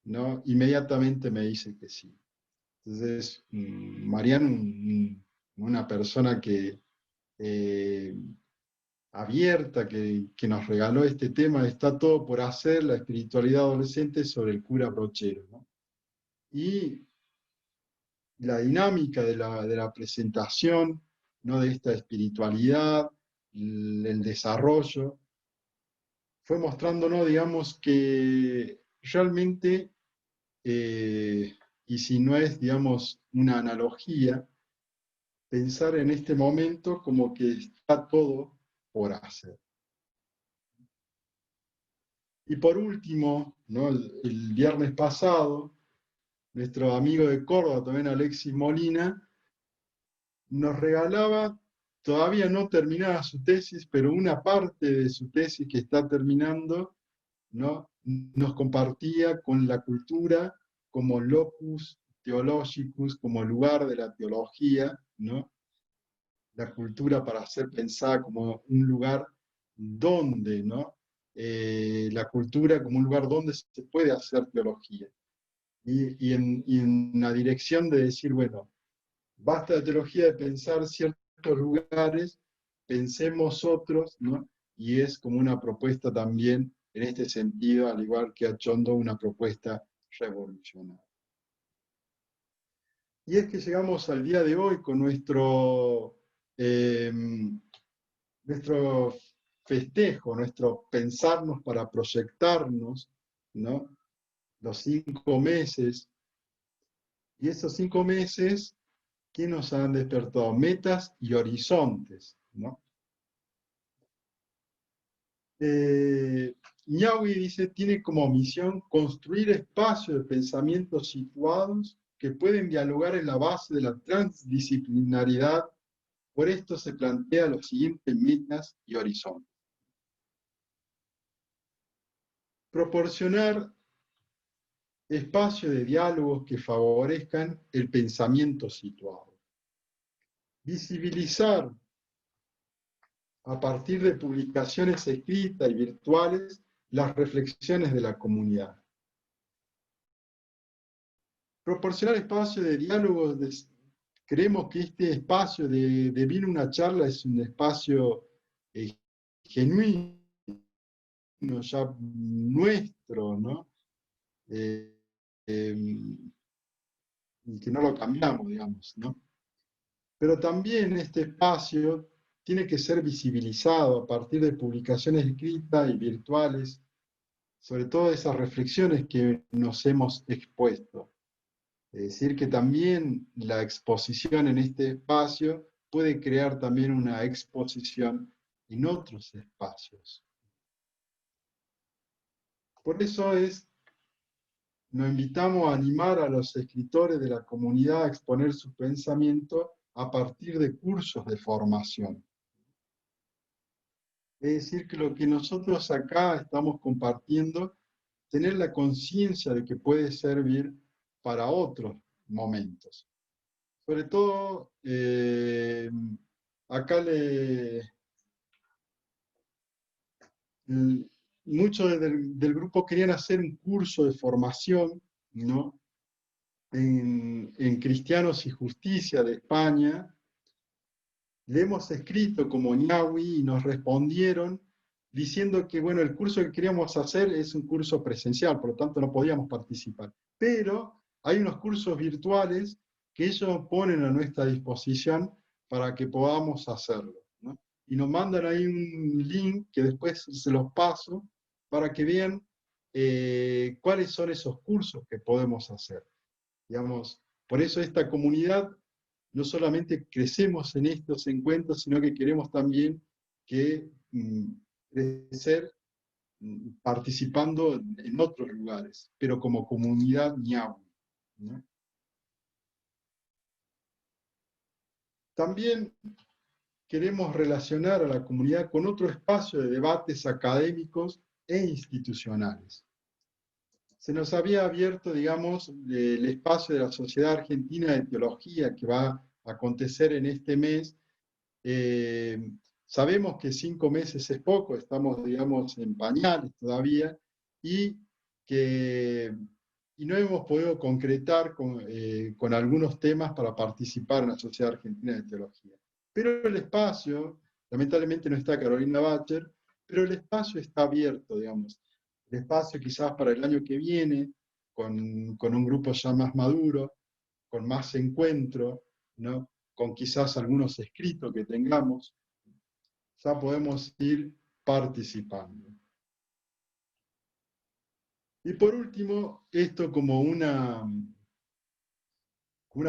¿no? Inmediatamente me dice que sí. Entonces, Mariano, una persona que abierta, que nos regaló este tema, está todo por hacer, la espiritualidad adolescente sobre el cura Brochero, ¿no? Y la dinámica de la presentación, ¿no? De esta espiritualidad, el desarrollo, fue mostrándonos, digamos, que realmente, y si no es, digamos, una analogía, pensar en este momento como que está todo por hacer. Y por último, ¿no? El viernes pasado, nuestro amigo de Córdoba, también Alexis Molina, nos regalaba, todavía no terminaba su tesis, pero una parte de su tesis que está terminando, ¿no? Nos compartía con la cultura como locus theologicus, como lugar de la teología, ¿no? La cultura para ser pensada como un lugar donde, ¿no? La cultura como un lugar donde se puede hacer teología. Y en la dirección de decir, bueno, basta de teología de pensar ciertos lugares, pensemos otros, ¿no? Y es como una propuesta también, en este sentido, al igual que Achondo, una propuesta revolucionaria. Y es que llegamos al día de hoy con nuestro festejo, nuestro pensarnos para proyectarnos, ¿no? Los 5 meses. Y esos 5 meses, ¿qué nos han despertado? Metas y horizontes, ¿no? Ñahui dice, tiene como misión construir espacios de pensamiento situados que pueden dialogar en la base de la transdisciplinaridad. Por esto se plantea los siguientes metas y horizontes. Proporcionar espacios de diálogos que favorezcan el pensamiento situado. Visibilizar a partir de publicaciones escritas y virtuales las reflexiones de la comunidad. Proporcionar espacios de diálogos. Creemos que este espacio de Vino una charla es un espacio genuino, ya nuestro, ¿no? Y que no lo cambiamos, digamos, ¿no? Pero también este espacio tiene que ser visibilizado a partir de publicaciones escritas y virtuales, sobre todo esas reflexiones que nos hemos expuesto. Es decir, que también la exposición en este espacio puede crear también una exposición en otros espacios. Por eso nos invitamos a animar a los escritores de la comunidad a exponer su pensamiento a partir de cursos de formación. Es decir, que lo que nosotros acá estamos compartiendo, tener la conciencia de que puede servir para otros momentos. Sobre todo, acá muchos del grupo querían hacer un curso de formación, ¿no? En Cristianos y Justicia de España. Le hemos escrito como Ñahui y nos respondieron diciendo que, bueno, el curso que queríamos hacer es un curso presencial, por lo tanto no podíamos participar. Pero hay unos cursos virtuales que ellos ponen a nuestra disposición para que podamos hacerlo, ¿no? Y nos mandan ahí un link que después se los paso para que vean cuáles son esos cursos que podemos hacer. Digamos, por eso esta comunidad no solamente crecemos en estos encuentros, sino que queremos también crecer participando en otros lugares, pero como comunidad Ñahui, ¿no? También queremos relacionar a la comunidad con otro espacio de debates académicos e institucionales. Se nos había abierto, digamos, el espacio de la Sociedad Argentina de Teología que va a acontecer en este mes. Sabemos que 5 meses es poco, estamos, digamos, en pañales todavía, y no hemos podido concretar con algunos temas para participar en la Sociedad Argentina de Teología. Pero el espacio, lamentablemente no está Carolina Bacher, pero el espacio está abierto, digamos. El espacio quizás para el año que viene, con un grupo ya más maduro, con más encuentro, ¿no? Con quizás algunos escritos que tengamos, ya podemos ir participando. Y por último, esto como una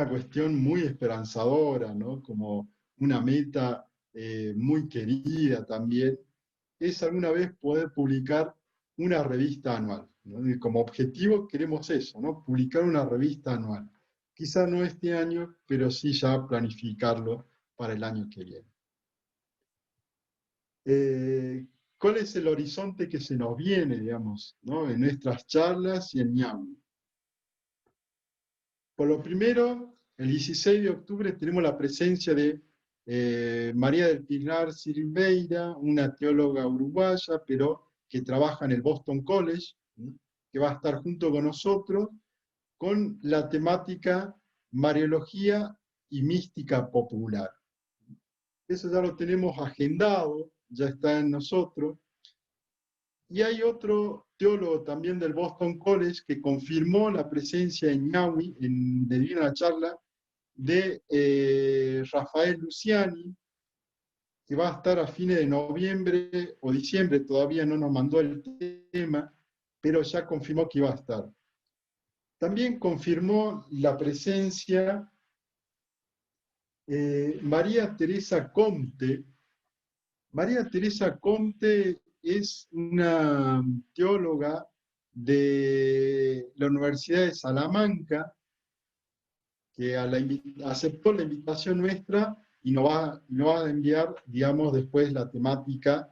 cuestión muy esperanzadora, ¿no? Como una meta muy querida también, es alguna vez poder publicar una revista anual, ¿no? Y como objetivo queremos eso, ¿no? Publicar una revista anual. Quizá no este año, pero sí ya planificarlo para el año que viene. ¿Cuál es el horizonte que se nos viene, digamos, ¿no? En nuestras charlas y en Ñahui? Por lo primero, el 16 de octubre tenemos la presencia de María del Pilar Silveira, una teóloga uruguaya, pero que trabaja en el Boston College, ¿no? Que va a estar junto con nosotros con la temática Mariología y Mística Popular. Eso ya lo tenemos agendado, ya está en nosotros. Y hay otro teólogo también del Boston College que confirmó la presencia en Ñahui, de Divina Charla, de Rafael Luciani, que va a estar a fines de noviembre o diciembre, todavía no nos mandó el tema, pero ya confirmó que iba a estar. También confirmó la presencia María Teresa Comte. María Teresa Comte es una teóloga de la Universidad de Salamanca, que aceptó la invitación nuestra y nos va a enviar, digamos, después la temática.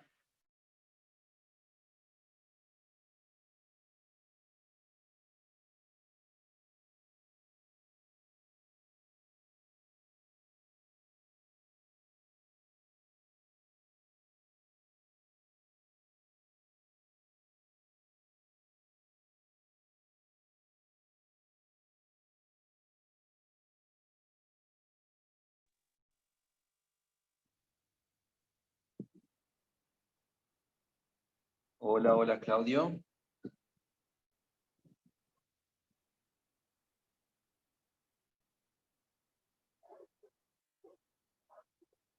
Hola, hola Claudio.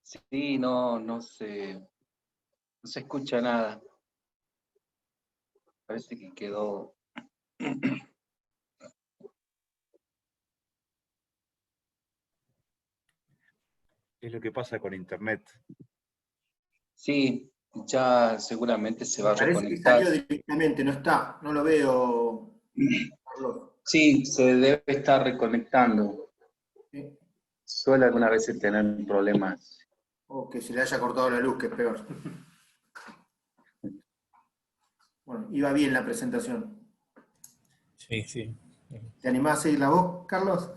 Sí, no se escucha nada. Parece que quedó. Es lo que pasa con internet. Sí, ya seguramente se va a Parece que reconectar. salió directamente, no está, no lo veo. Sí, se debe estar reconectando. Sí. Suele algunas veces tener problemas. O que se le haya cortado la luz, que es peor. Bueno, iba bien la presentación. Sí, sí. ¿Te animás a seguir la voz, Carlos?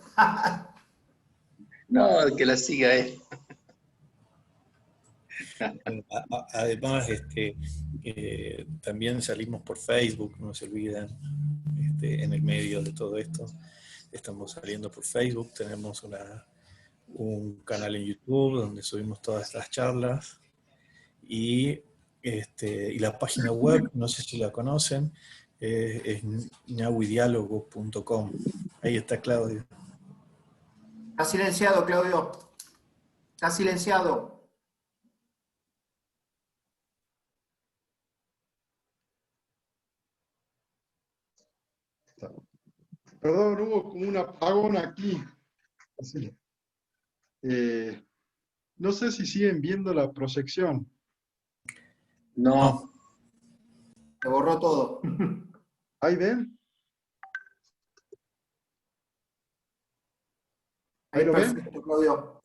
No, que la siga él. Además, también salimos por Facebook, no se olviden, en el medio de todo esto. Estamos saliendo por Facebook, tenemos un canal en YouTube donde subimos todas estas charlas y la página web, no sé si la conocen, es ñahuidiálogo.com. Ahí está Claudio. Está silenciado, Claudio. Está silenciado. Perdón, hubo como un apagón aquí. Así. No sé si siguen viendo la proyección. No, Se borró todo. ¿Ahí ven? ¿Ahí lo ven? Perfecto, Claudio.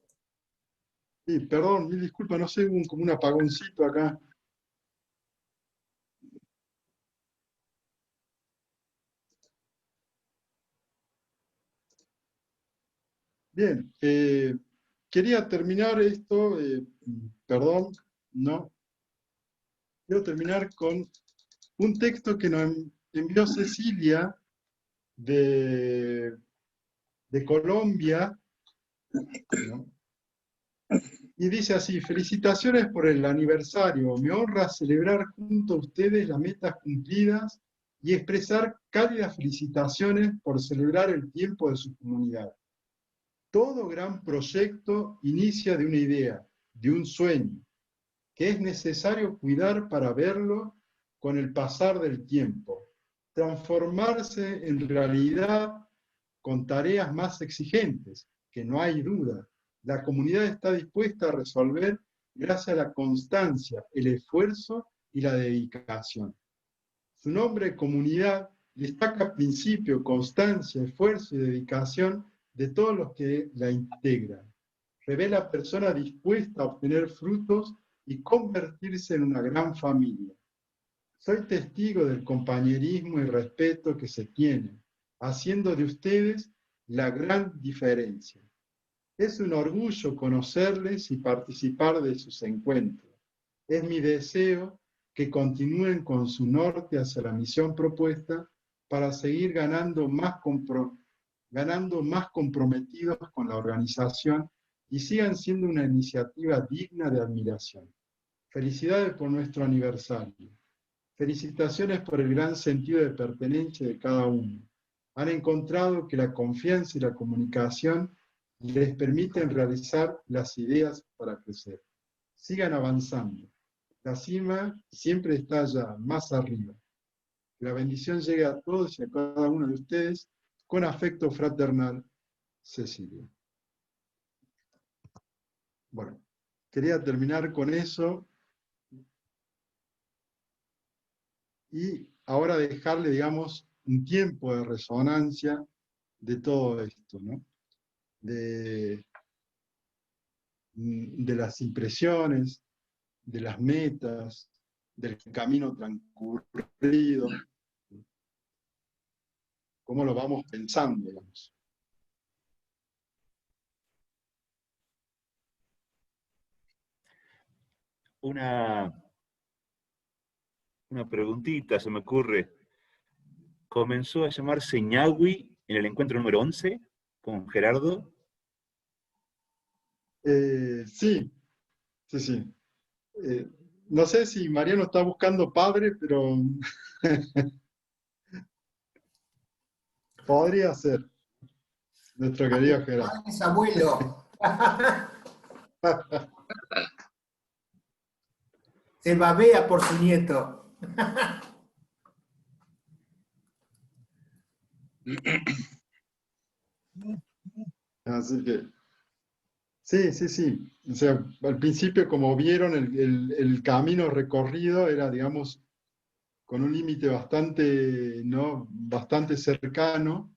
Sí, perdón, mil disculpas, no sé, hubo como un apagoncito acá. Bien, quería terminar esto, perdón, no. Quiero terminar con un texto que nos envió Cecilia de Colombia, ¿no? Y dice así: felicitaciones por el aniversario, me honra celebrar junto a ustedes las metas cumplidas y expresar cálidas felicitaciones por celebrar el tiempo de su comunidad. Todo gran proyecto inicia de una idea, de un sueño, que es necesario cuidar para verlo con el pasar del tiempo, transformarse en realidad con tareas más exigentes, que no hay duda, la comunidad está dispuesta a resolver gracias a la constancia, el esfuerzo y la dedicación. Su nombre, comunidad, destaca principio, constancia, esfuerzo y dedicación de todos los que la integran. Revela personas dispuestas a obtener frutos y convertirse en una gran familia. Soy testigo del compañerismo y respeto que se tienen, haciendo de ustedes la gran diferencia. Es un orgullo conocerles y participar de sus encuentros. Es mi deseo que continúen con su norte hacia la misión propuesta para seguir ganando más comprometidos con la organización y sigan siendo una iniciativa digna de admiración. Felicidades por nuestro aniversario. Felicitaciones por el gran sentido de pertenencia de cada uno. Han encontrado que la confianza y la comunicación les permiten realizar las ideas para crecer. Sigan avanzando. La cima siempre está allá, más arriba. Que la bendición llegue a todos y a cada uno de ustedes. Con afecto fraternal, Cecilia. Bueno, quería terminar con eso. Y ahora dejarle, digamos, un tiempo de resonancia de todo esto, ¿no? De las impresiones, de las metas, del camino transcurrido, cómo lo vamos pensando, digamos. Una preguntita se me ocurre. ¿Comenzó a llamarse Ñahui en el encuentro número 11 con Gerardo? Sí. No sé si Mariano está buscando padre, pero podría ser nuestro querido Gerardo. Es abuelo. Se babea por su nieto. Así que, sí. O sea, al principio, como vieron, el camino recorrido era, digamos, con un límite bastante, ¿no? Bastante cercano,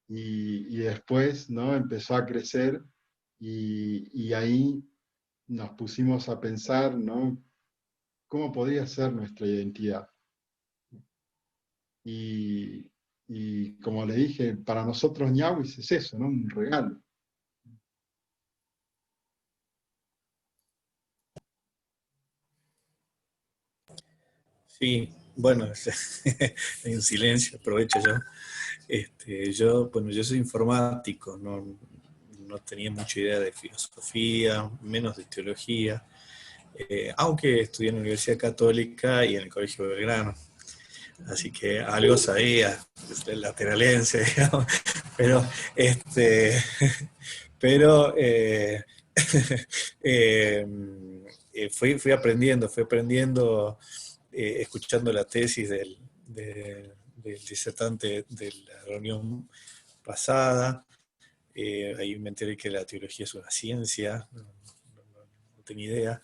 y después, ¿no? Empezó a crecer, y ahí nos pusimos a pensar, ¿no? ¿Cómo podría ser nuestra identidad? Y como le dije, para nosotros Ñahuis es eso, ¿no? Un regalo. Sí, bueno, hay un silencio, aprovecho yo. Yo soy informático, no tenía mucha idea de filosofía, menos de teología, aunque estudié en la Universidad Católica y en el Colegio Belgrano. Así que algo sabía, el lateralense, digamos, pero fui aprendiendo, escuchando la tesis del disertante de la reunión pasada. Ahí me enteré que la teología es una ciencia, no tenía idea.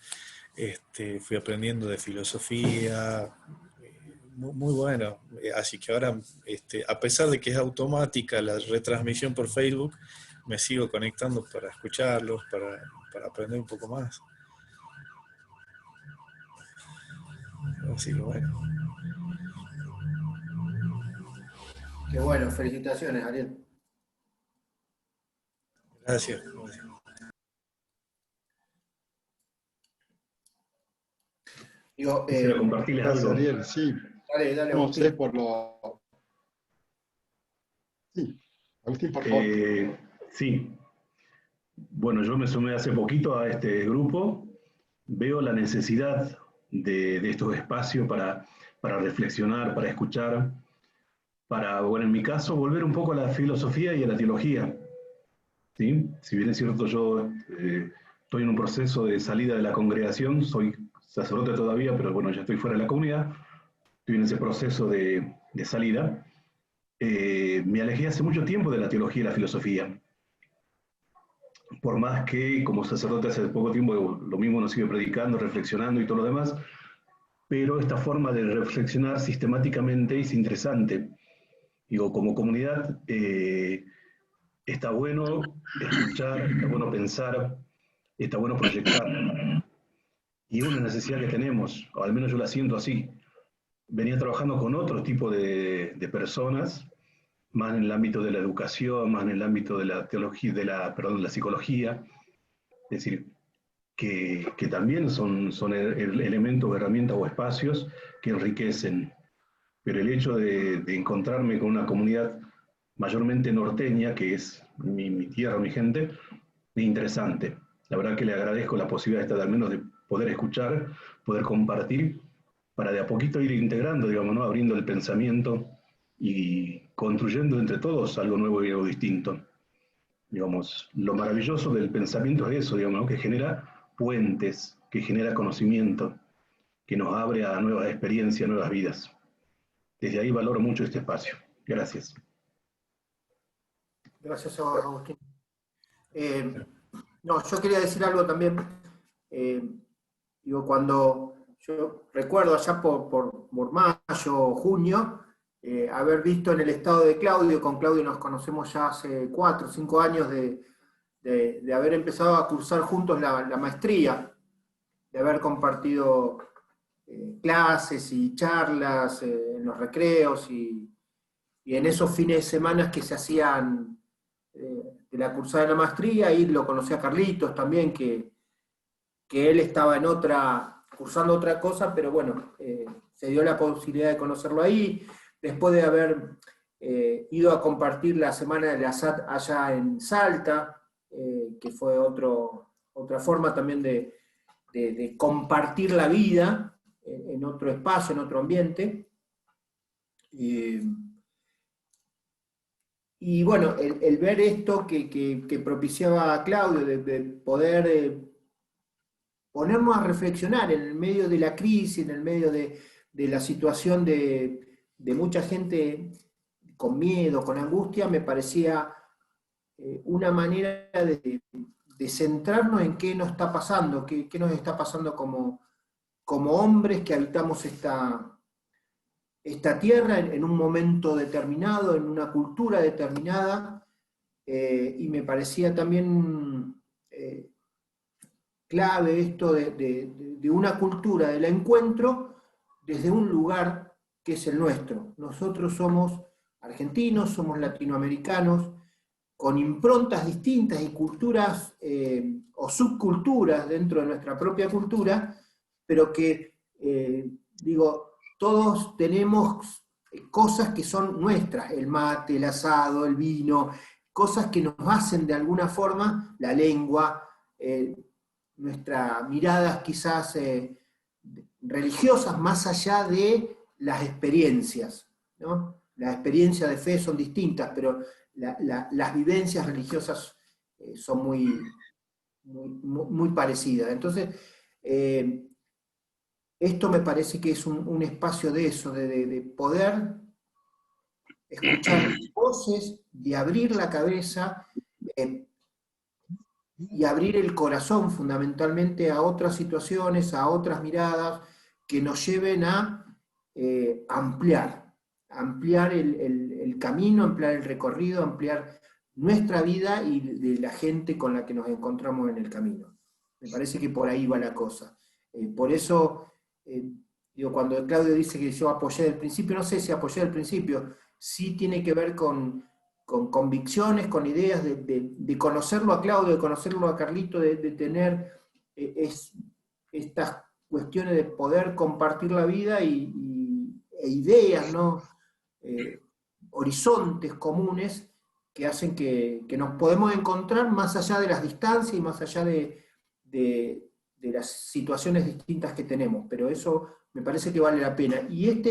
Fui aprendiendo de filosofía, muy bueno. Así que ahora, a pesar de que es automática la retransmisión por Facebook, me sigo conectando para escucharlos, para aprender un poco más. Así que bueno. Qué bueno, felicitaciones, Ariel. Gracias. Digo, Quisiera compartirles Gracias, algo. Ariel, sí. Dale, No Agustín. sé por lo... Sí, Agustín, por favor. Sí. Bueno, yo me sumé hace poquito a este grupo. Veo la necesidad de estos espacios para reflexionar, para escuchar, para, bueno, en mi caso, volver un poco a la filosofía y a la teología. ¿Sí? Si bien es cierto, yo estoy en un proceso de salida de la congregación, soy sacerdote todavía, pero bueno, ya estoy fuera de la comunidad, estoy en ese proceso de salida. Me alejé hace mucho tiempo de la teología y la filosofía. Por más que como sacerdote hace poco tiempo lo mismo nos sigue predicando, reflexionando y todo lo demás, pero esta forma de reflexionar sistemáticamente es interesante. Digo, como comunidad está bueno escuchar, está bueno pensar, está bueno proyectar. Y es una necesidad que tenemos, o al menos yo la siento así. Venía trabajando con otro tipo de personas, más en el ámbito de la educación, más en el ámbito de la teología, de la psicología, es decir, que también son elementos, herramientas o espacios que enriquecen. Pero el hecho de encontrarme con una comunidad mayormente norteña, que es mi tierra, mi gente, es interesante. La verdad que le agradezco la posibilidad esta de al menos de poder escuchar, poder compartir, para de a poquito ir integrando, digamos, ¿no? Abriendo el pensamiento y construyendo entre todos algo nuevo y algo distinto. Digamos, lo maravilloso del pensamiento es eso, digamos, ¿no? Que genera puentes, que genera conocimiento, que nos abre a nuevas experiencias, nuevas vidas. Desde ahí valoro mucho este espacio. Gracias. Gracias a vos, Agustín. No, yo quería decir algo también. Digo, cuando yo recuerdo allá por mayo, junio, haber visto en el estado de Claudio, con Claudio nos conocemos ya hace 4 o 5 años de haber empezado a cursar juntos la maestría, de haber compartido clases y charlas en los recreos y en esos fines de semana que se hacían de la cursada de la maestría, y lo conocí a Carlitos también, que él estaba cursando otra cosa, pero bueno, se dio la posibilidad de conocerlo ahí, después de haber ido a compartir la Semana de la SAT allá en Salta, que fue otra forma también de compartir la vida en otro espacio, en otro ambiente. Y bueno, el ver esto que propiciaba Claudio, de poder ponernos a reflexionar en el medio de la crisis, en el medio de la situación de mucha gente con miedo, con angustia, me parecía una manera de centrarnos en qué nos está pasando, qué nos está pasando como hombres que habitamos esta tierra en un momento determinado, en una cultura determinada, y me parecía también clave esto de una cultura del encuentro desde un lugar que es el nuestro. Nosotros somos argentinos, somos latinoamericanos, con improntas distintas y culturas o subculturas dentro de nuestra propia cultura, pero que, todos tenemos cosas que son nuestras, el mate, el asado, el vino, cosas que nos hacen de alguna forma, la lengua, nuestras miradas quizás religiosas, más allá de las experiencias, ¿no? Las experiencias de fe son distintas, pero las vivencias religiosas son muy parecidas. Entonces, esto me parece que es un espacio de eso, de poder escuchar voces, de abrir la cabeza y abrir el corazón fundamentalmente a otras situaciones, a otras miradas que nos lleven a ampliar el camino, ampliar el recorrido, ampliar nuestra vida y de la gente con la que nos encontramos en el camino. Me parece que por ahí va la cosa. Por eso, cuando Claudio dice que yo apoyé del principio, no sé si apoyé del principio, sí tiene que ver con convicciones, con ideas de conocerlo a Claudio, de conocerlo a Carlito, de tener estas cuestiones de poder compartir la vida e ideas, ¿no? Horizontes comunes que hacen que nos podemos encontrar más allá de las distancias y más allá de las situaciones distintas que tenemos, pero eso me parece que vale la pena. Y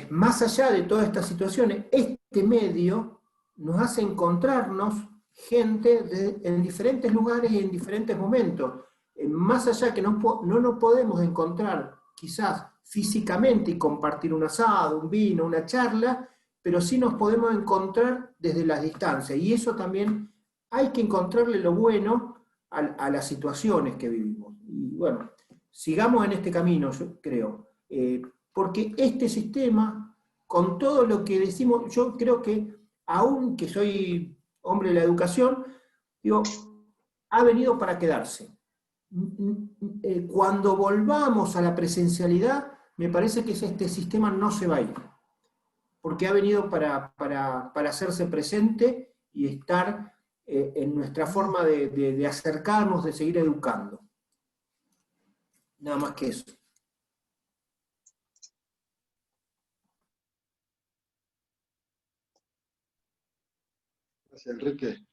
más allá de todas estas situaciones, este medio nos hace encontrarnos gente en diferentes lugares y en diferentes momentos. Más allá que no nos podemos encontrar quizás físicamente y compartir un asado, un vino, una charla, pero sí nos podemos encontrar desde las distancias. Y eso también hay que encontrarle lo bueno a las situaciones que vivimos. Y bueno, sigamos en este camino, yo creo. Porque este sistema, con todo lo que decimos, yo creo que, aun que soy hombre de la educación, ha venido para quedarse. Cuando volvamos a la presencialidad, me parece que este sistema no se va a ir, porque ha venido para hacerse presente y estar en nuestra forma de acercarnos, de seguir educando. Nada más que eso. Gracias, Enrique.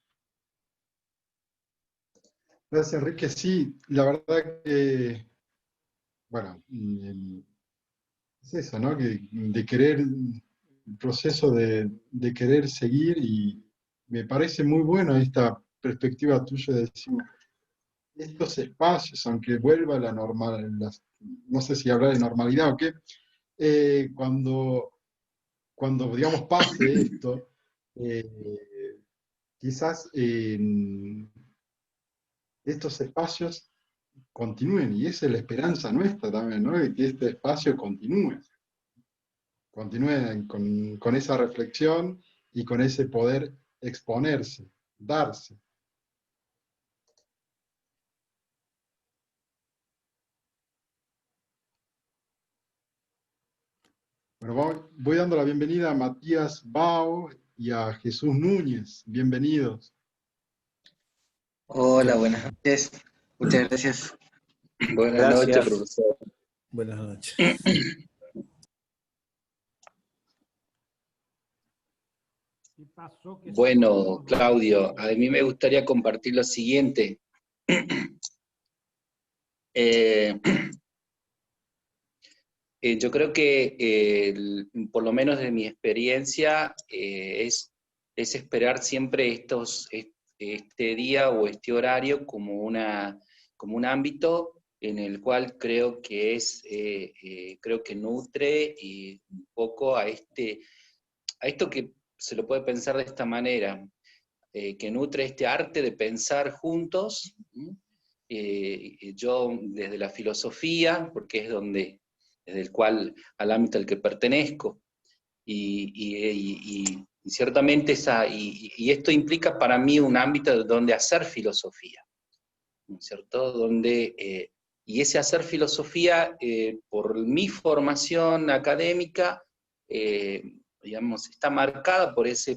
Gracias, Enrique. Sí, la verdad que, bueno, es eso, ¿no? Que de querer, el proceso de querer seguir y me parece muy buena esta perspectiva tuya de decir, estos espacios, aunque vuelva a la normal, no sé si hablar de normalidad o qué, cuando digamos pase esto, quizás estos espacios continúen, y esa es la esperanza nuestra también, ¿no? De que este espacio continúe con esa reflexión y con ese poder exponerse, darse. Bueno, voy dando la bienvenida a Matías Bao y a Jesús Núñez. Bienvenidos. Hola, buenas noches. Muchas gracias. Buenas noches, Gracias. profesor. Buenas noches. Bueno, Claudio, a mí me gustaría compartir lo siguiente. Yo creo que, por lo menos de mi experiencia, es esperar siempre este día o este horario como un ámbito en el cual creo que creo que nutre y un poco a esto que se lo puede pensar de esta manera, que nutre este arte de pensar juntos. Yo desde la filosofía, porque es desde el cual, al ámbito al que pertenezco, y ciertamente esto implica para mí un ámbito donde hacer filosofía, ¿no es cierto? Y ese hacer filosofía, por mi formación académica, digamos, está marcada por esa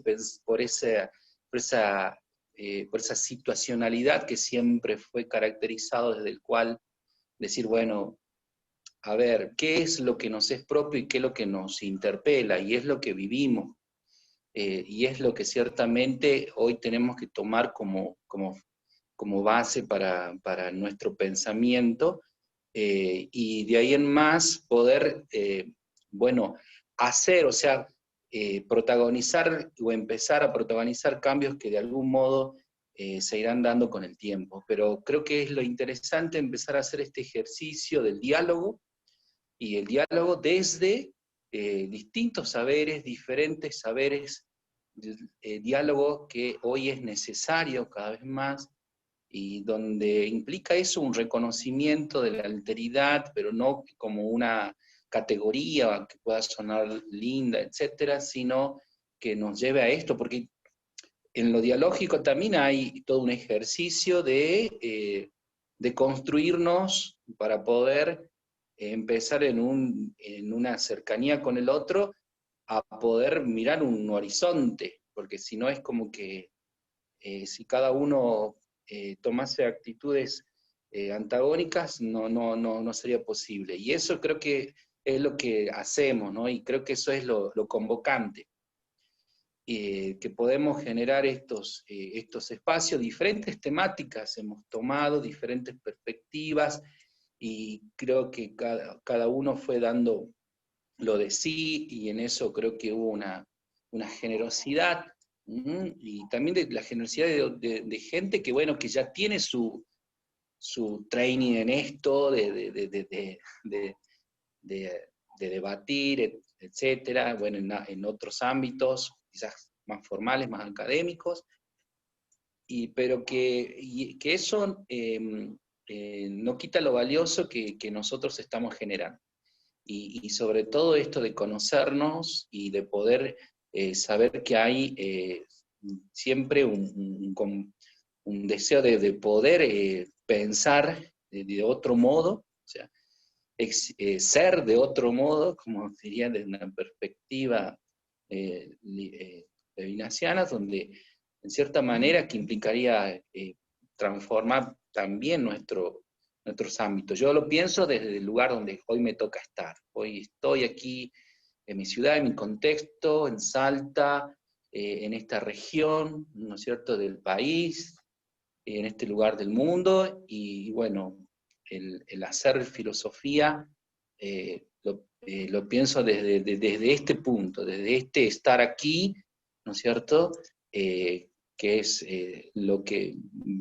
situacionalidad que siempre fue caracterizado desde el cual decir, bueno, a ver, ¿qué es lo que nos es propio y qué es lo que nos interpela? Y es lo que vivimos, y es lo que ciertamente hoy tenemos que tomar como base para nuestro pensamiento, y de ahí en más poder, bueno, hacer, o sea, protagonizar o empezar a protagonizar cambios que de algún modo se irán dando con el tiempo. Pero creo que es lo interesante empezar a hacer este ejercicio del diálogo, y el diálogo desde distintos saberes, diferentes saberes, diálogo que hoy es necesario cada vez más, y donde implica eso un reconocimiento de la alteridad, pero no como una categoría que pueda sonar linda, etcétera, sino que nos lleve a esto, porque en lo dialógico también hay todo un ejercicio de construirnos para poder empezar en una cercanía con el otro, a poder mirar un horizonte, porque si no es como que si cada uno tomase actitudes antagónicas, no sería posible. Y eso creo que es lo que hacemos, ¿no? Y creo que eso es lo convocante, que podemos generar estos espacios, diferentes temáticas hemos tomado, diferentes perspectivas, y creo que cada uno fue dando lo de sí, y en eso creo que hubo una generosidad, y también de la generosidad de gente que, bueno, que ya tiene su training en esto, de debatir, etcétera, bueno, en otros ámbitos, quizás más formales, más académicos, pero que eso no quita lo valioso que nosotros estamos generando. Y sobre todo esto de conocernos y de poder saber que hay siempre un deseo de poder pensar de otro modo, o sea, ser de otro modo, como diría desde una perspectiva levinasiana, donde en cierta manera que implicaría transformar también nuestros ámbitos. Yo lo pienso desde el lugar donde hoy me toca estar. Hoy estoy aquí en mi ciudad, en mi contexto, en Salta, en esta región, ¿no es cierto?, del país, en este lugar del mundo, y bueno, el hacer filosofía lo pienso desde este punto, desde este estar aquí, ¿no es cierto?, que es lo que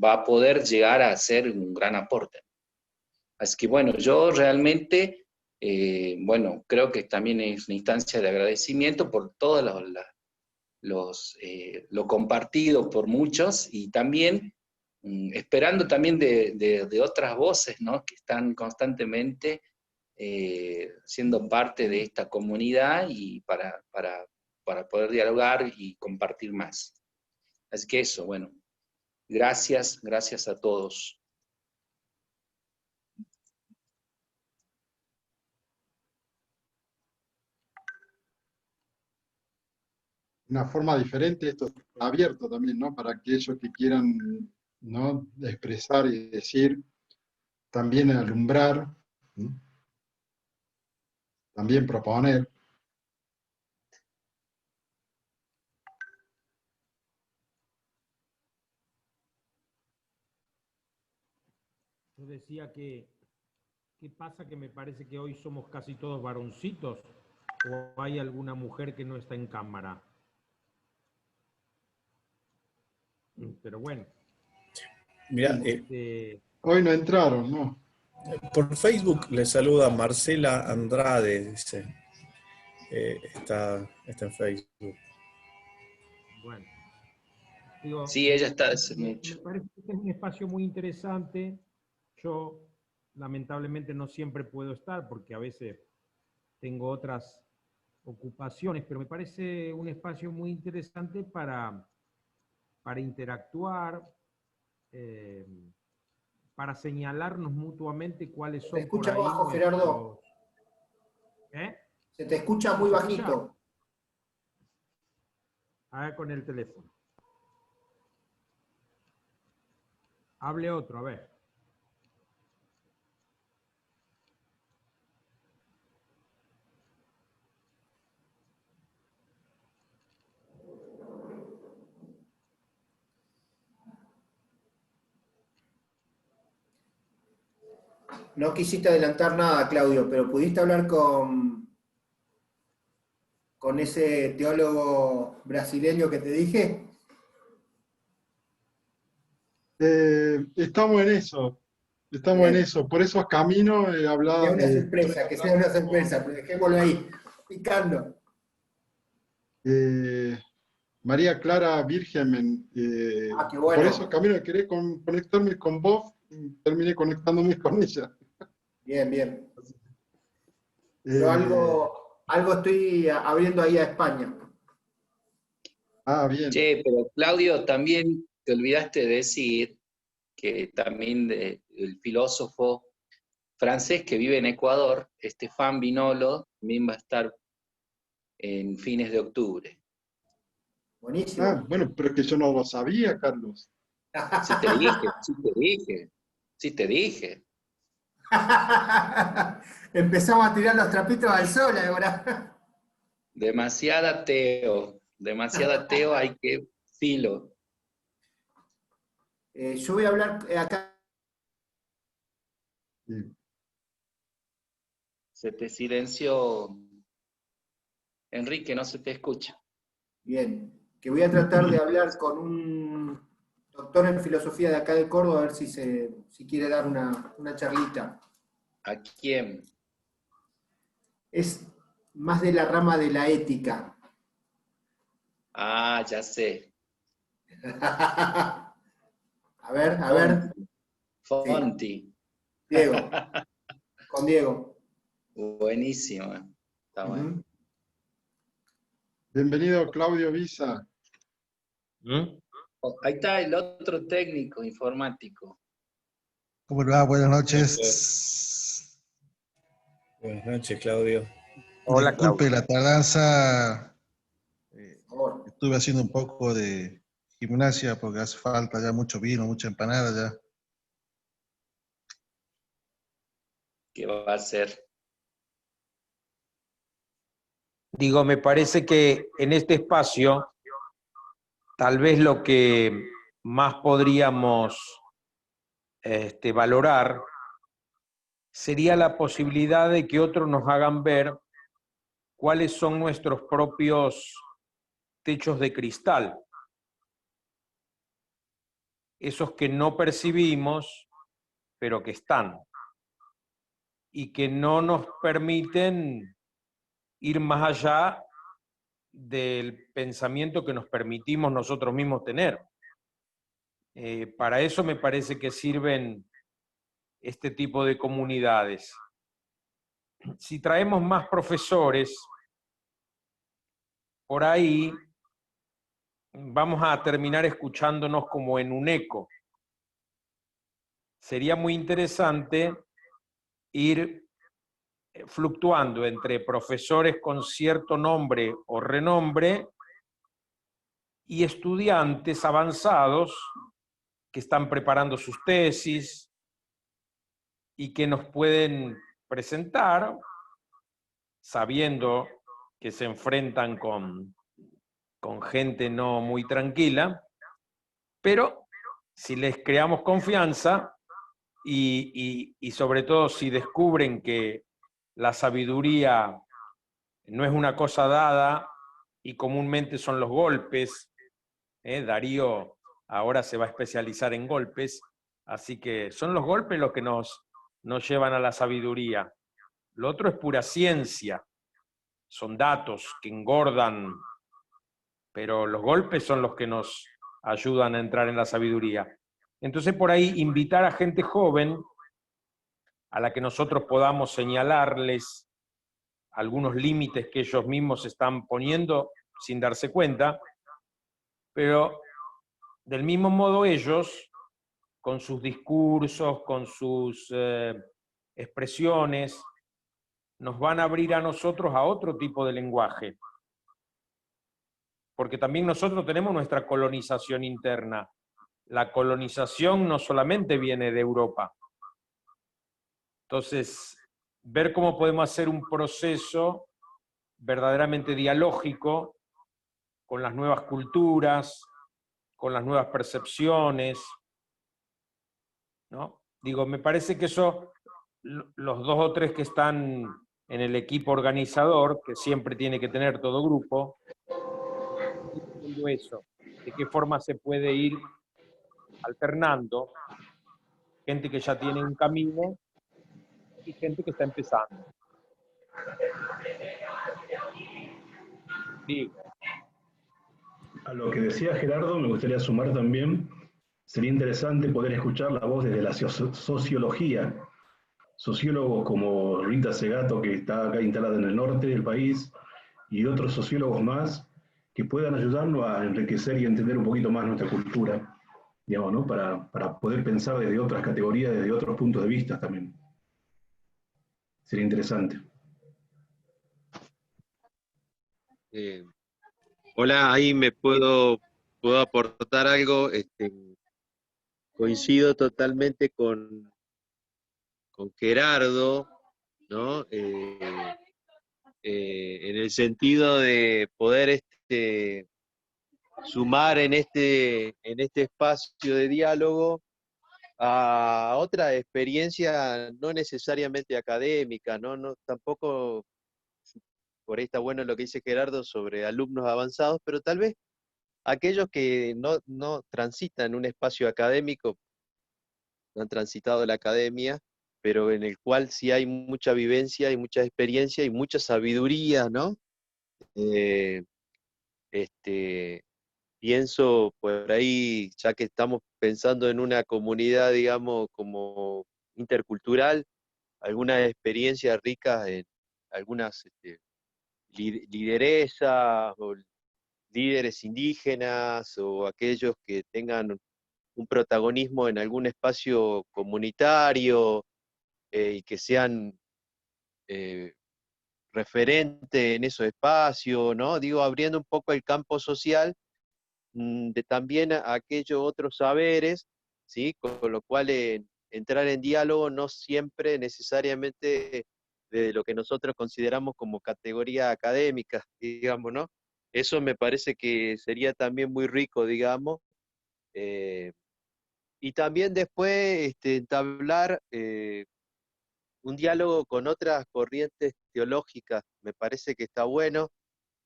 va a poder llegar a ser un gran aporte. Así que bueno, yo realmente, bueno, creo que también es una instancia de agradecimiento por todo lo compartido por muchos, y también esperando también de otras voces, ¿no?, que están constantemente siendo parte de esta comunidad, y para poder dialogar y compartir más. Así que eso, bueno, gracias a todos. Una forma diferente, esto está abierto también, ¿no? Para aquellos que quieran, ¿no?, expresar y decir, también alumbrar, ¿no?, también proponer. Yo decía que, ¿qué pasa? Que me parece que hoy somos casi todos varoncitos, o hay alguna mujer que no está en cámara. Pero bueno. Mira, Hoy no entraron, ¿no? por Facebook le saluda Marcela Andrade, dice. Está en Facebook. Bueno. Digo, Sí, ella está hace mucho. Me parece que es un espacio muy interesante. Yo, lamentablemente, no siempre puedo estar porque a veces tengo otras ocupaciones, pero me parece un espacio muy interesante para interactuar, para señalarnos mutuamente cuáles son. Se escucha por ahí bajo, Gerardo. Se te escucha muy bajito. A ver, con el teléfono. Hable otro, a ver. No quisiste adelantar nada, Claudio, pero ¿pudiste hablar con ese teólogo brasileño que te dije? Estamos en eso. Estamos en eso. Por esos caminos hablaba. Que sea una sorpresa, que sea una sorpresa, pero dejémoslo ahí, picando. María Clara Virgen, qué bueno. por esos caminos quería conectarme con vos, y terminé conectándome con ella. Bien, bien. Yo algo estoy abriendo ahí a España. Ah, bien. Che, pero Claudio, también te olvidaste de decir que también el filósofo francés que vive en Ecuador, Estefan Vinolo, también va a estar en fines de octubre. Buenísimo. Ah, bueno, pero es que yo no lo sabía, Carlos. Sí te dije. Empezamos a tirar los trapitos al sol ahora. Demasiada Teo, hay que filo. Yo voy a hablar acá. Se te silenció, Enrique, no se te escucha. Bien, que voy a tratar de hablar con un doctor en filosofía de acá de Córdoba, a ver si quiere dar una charlita. ¿A quién? Es más de la rama de la ética. Ah, ya sé. A ver. Fonti. Sí. Diego. Con Diego. Buenísimo. Está bueno. Bienvenido, Claudio Visa. Ahí está el otro técnico informático. ¿Cómo le va? Buenas noches. Buenas noches, Claudio. Hola, Disculpe Claudio. la tardanza. Estuve haciendo un poco de gimnasia porque hace falta ya mucho vino, mucha empanada ya. ¿Qué va a hacer? Digo, me parece que en este espacio, tal vez lo que más podríamos valorar sería la posibilidad de que otros nos hagan ver cuáles son nuestros propios techos de cristal. esos que no percibimos, pero que están, y que no nos permiten ir más allá del pensamiento que nos permitimos nosotros mismos tener. Para eso me parece que sirven este tipo de comunidades. Si traemos más profesores, por ahí vamos a terminar escuchándonos como en un eco. Sería muy interesante ir fluctuando entre profesores con cierto nombre o renombre y estudiantes avanzados que están preparando sus tesis y que nos pueden presentar, sabiendo que se enfrentan con gente no muy tranquila, pero si les creamos confianza y sobre todo si descubren que la sabiduría no es una cosa dada y comúnmente son los golpes, Darío ahora se va a especializar en golpes, así que son los golpes los que nos llevan a la sabiduría. Lo otro es pura ciencia, son datos que engordan, pero los golpes son los que nos ayudan a entrar en la sabiduría. Entonces por ahí invitar a gente joven a la que nosotros podamos señalarles algunos límites que ellos mismos están poniendo sin darse cuenta, pero del mismo modo ellos, con sus discursos, con sus expresiones, nos van a abrir a nosotros a otro tipo de lenguaje. Porque también nosotros tenemos nuestra colonización interna. La colonización no solamente viene de Europa. Entonces, ver cómo podemos hacer un proceso verdaderamente dialógico con las nuevas culturas, con las nuevas percepciones, ¿no? Digo, me parece que eso, los dos o tres que están en el equipo organizador, que siempre tiene que tener todo grupo, eso, de qué forma se puede ir alternando, gente que ya tiene un camino y gente que está empezando. Sí. A lo que decía Gerardo, me gustaría sumar también, sería interesante poder escuchar la voz desde la sociología. Sociólogos como Rita Segato, que está acá instalada en el norte del país, y otros sociólogos más que puedan ayudarnos a enriquecer y entender un poquito más nuestra cultura, digamos, ¿no? Para poder pensar desde otras categorías, desde otros puntos de vista también. Sería interesante. Hola, ahí me puedo aportar algo. Coincido totalmente con Gerardo, ¿no? En el sentido de poder sumar en este espacio de diálogo a otra experiencia no necesariamente académica, ¿no? Tampoco, por ahí está bueno lo que dice Gerardo sobre alumnos avanzados, pero tal vez aquellos que no transitan un espacio académico, no han transitado la academia, pero en el cual sí hay mucha vivencia y mucha experiencia y mucha sabiduría, ¿no? Pienso por ahí, ya que estamos pensando en una comunidad, digamos, como intercultural, algunas experiencias ricas en algunas lideresas o líderes indígenas o aquellos que tengan un protagonismo en algún espacio comunitario y que sean referentes en esos espacios, ¿no? Digo, abriendo un poco el campo social de también a aquellos otros saberes, ¿sí? Con lo cual entrar en diálogo no siempre necesariamente de lo que nosotros consideramos como categoría académica, digamos, ¿no? Eso me parece que sería también muy rico, digamos. Y también después entablar un diálogo con otras corrientes teológicas, me parece que está bueno,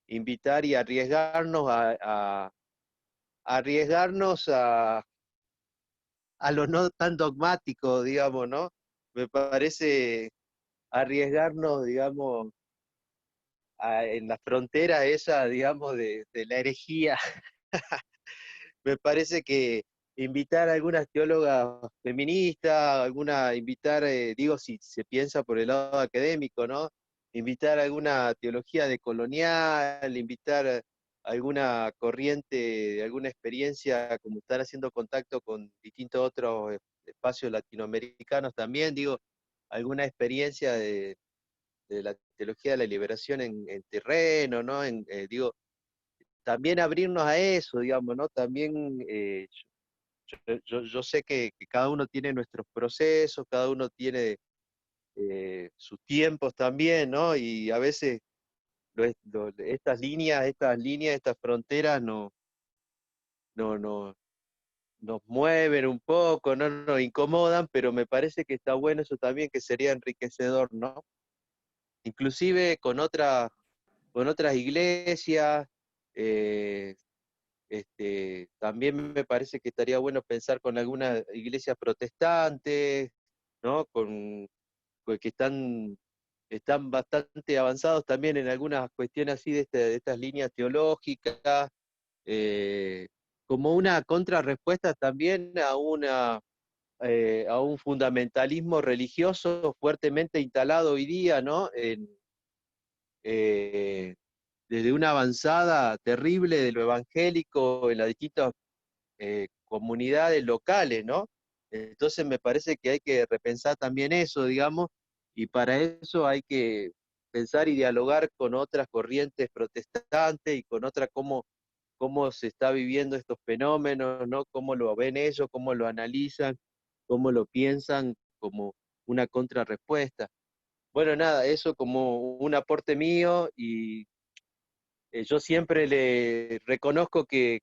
invitar y arriesgarnos a a lo no tan dogmático, digamos, ¿no? Me parece arriesgarnos, digamos, en la frontera esa, digamos, de la herejía. Me parece que invitar a algunas teólogas feministas, invitar, digo, si se piensa por el lado académico, ¿no? Invitar alguna teología decolonial, invitar alguna corriente, alguna experiencia, como estar haciendo contacto con distintos otros espacios latinoamericanos también, digo, alguna experiencia de la teología de la liberación en terreno, ¿no? Digo, también abrirnos a eso, digamos, ¿no? También yo sé que cada uno tiene nuestros procesos, cada uno tiene sus tiempos también, ¿no? Y a veces estas fronteras no, nos mueven un poco, no nos incomodan, pero me parece que está bueno eso también, que sería enriquecedor, ¿no? Inclusive con otras iglesias, eh, también me parece que estaría bueno pensar con algunas iglesias protestantes, ¿no? Que están bastante avanzados también en algunas cuestiones así de estas líneas teológicas, eh, como una contrarrespuesta también a un fundamentalismo religioso fuertemente instalado hoy día, ¿no? Eh, Desde una avanzada terrible de lo evangélico en las distintas comunidades locales, ¿no? Entonces me parece que hay que repensar también eso, digamos, y para eso hay que pensar y dialogar con otras corrientes protestantes y con otras cómo se está viviendo estos fenómenos, ¿no? Cómo lo ven ellos, cómo lo analizan, cómo lo piensan como una contrarrespuesta. Bueno, nada, eso como un aporte mío y yo siempre le reconozco que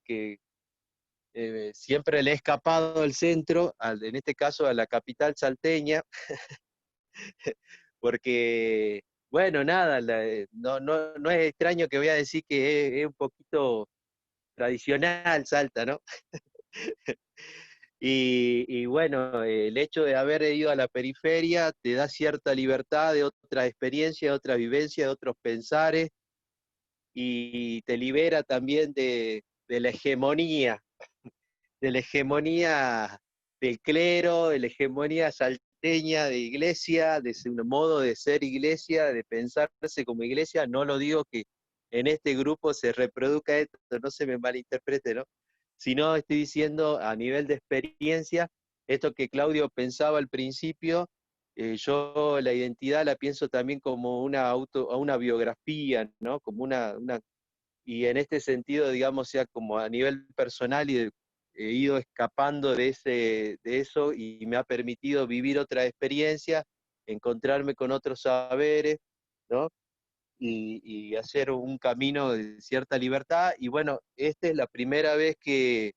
siempre le he escapado al centro, en este caso a la capital salteña, porque, bueno, nada, no es extraño que voy a decir que es un poquito tradicional Salta, ¿no? Y bueno, el hecho de haber ido a la periferia te da cierta libertad de otra experiencia, de otra vivencia, de otros pensares, y te libera también de la hegemonía del clero, de la hegemonía salteña de iglesia, de un modo de ser iglesia, de pensarse como iglesia. No lo digo que en este grupo se reproduzca esto, no se me malinterprete, ¿no? Sino estoy diciendo a nivel de experiencia, esto que Claudio pensaba al principio, yo la identidad la pienso también como una biografía, ¿no? Como y en este sentido, digamos, sea como a nivel personal y he ido escapando de eso y me ha permitido vivir otra experiencia, encontrarme con otros saberes, ¿no? Y hacer un camino de cierta libertad. Y bueno, esta es la primera vez que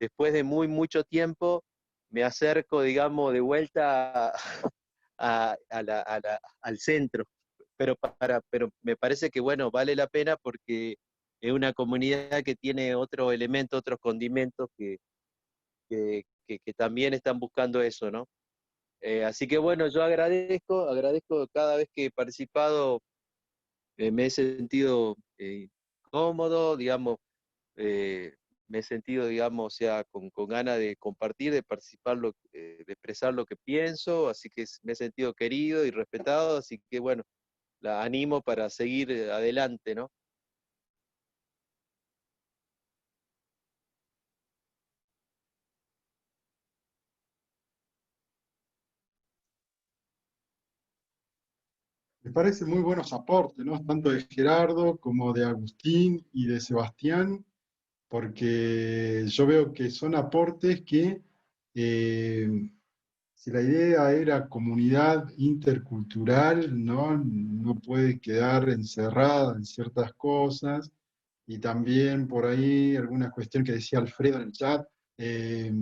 después de mucho tiempo me acerco, digamos, de vuelta al centro. Pero me parece que, bueno, vale la pena porque es una comunidad que tiene otro elemento, otros condimentos que también están buscando eso, ¿no? Así que bueno, yo agradezco cada vez que he participado, me he sentido cómodo, digamos, eh, me he sentido, digamos, o sea, con ganas de compartir, de participar, de expresar lo que pienso, así que me he sentido querido y respetado, así que bueno, la animo para seguir adelante, ¿no? Me parecen muy buenos aportes, ¿no? Tanto de Gerardo como de Agustín y de Sebastián, porque yo veo que son aportes que, si la idea era comunidad intercultural, ¿no? No puede quedar encerrada en ciertas cosas, y también por ahí alguna cuestión que decía Alfredo en el chat, eh,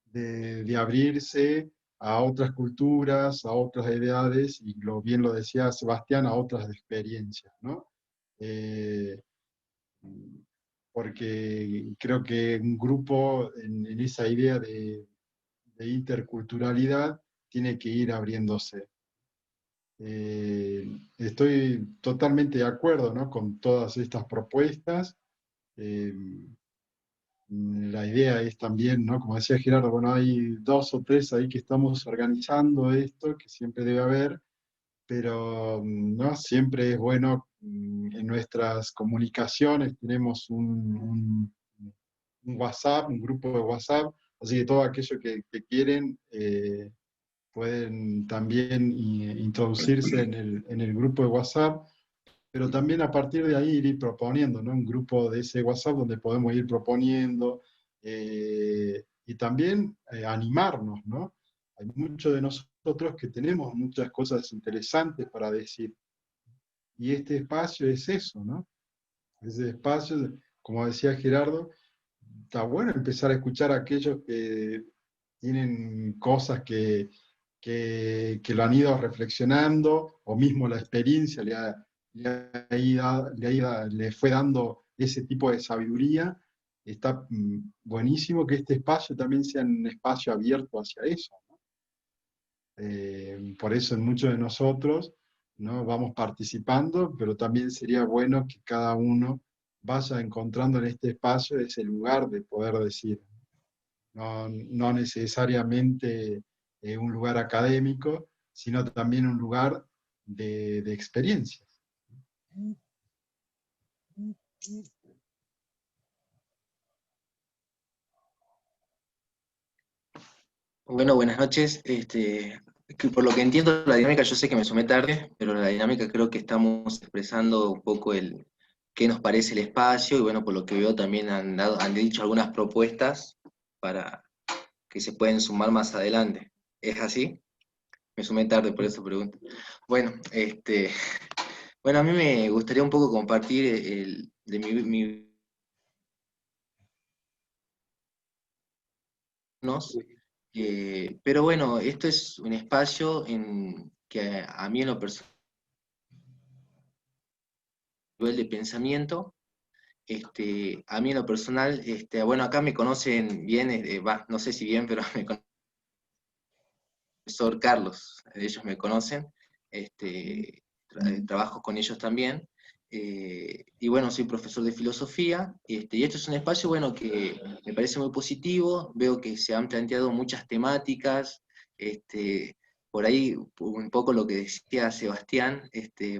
de abrirse a otras culturas, a otras edades, y bien lo decía Sebastián, a otras experiencias, ¿no? Eh, Porque creo que un grupo en esa idea interculturalidad tiene que ir abriéndose. Estoy totalmente de acuerdo, ¿no?, con todas estas propuestas. La idea es también, ¿no?, como decía Gerardo, bueno, hay 2 o 3 ahí que estamos organizando esto, que siempre debe haber, pero ¿no?, siempre es bueno, en nuestras comunicaciones tenemos un WhatsApp, un grupo de WhatsApp, así que todos aquellos que quieren pueden también introducirse en el grupo de WhatsApp, pero también a partir de ahí ir proponiendo, ¿no?, un grupo de ese WhatsApp donde podemos ir proponiendo, y también animarnos, ¿no? Hay muchos de nosotros que tenemos muchas cosas interesantes para decir, y este espacio es eso, ¿no? Ese espacio, como decía Gerardo, está bueno empezar a escuchar a aquellos que tienen cosas que lo han ido reflexionando, o mismo la experiencia le fue dando ese tipo de sabiduría. Está buenísimo que este espacio también sea un espacio abierto hacia eso, ¿no? Por eso en muchos de nosotros, ¿no?, vamos participando, pero también sería bueno que cada uno vaya encontrando en este espacio ese lugar de poder decir, no necesariamente un lugar académico, sino también un lugar de experiencias. Bueno, buenas noches. Que por lo que entiendo la dinámica, yo sé que me sumé tarde, pero la dinámica creo que estamos expresando un poco el qué nos parece el espacio, y bueno, por lo que veo también han dicho algunas propuestas para que se pueden sumar más adelante. ¿Es así? Me sumé tarde, por eso pregunto. Bueno, bueno, a mí me gustaría un poco compartir de pero bueno, esto es un espacio que a mí en lo personal, de pensamiento, a mí en lo personal, bueno, acá me conocen bien, no sé si bien, pero me conocen el profesor Carlos, ellos me conocen, trabajo con ellos también, y bueno, soy profesor de filosofía, y esto es un espacio, bueno, que me parece muy positivo, veo que se han planteado muchas temáticas, por ahí un poco lo que decía Sebastián,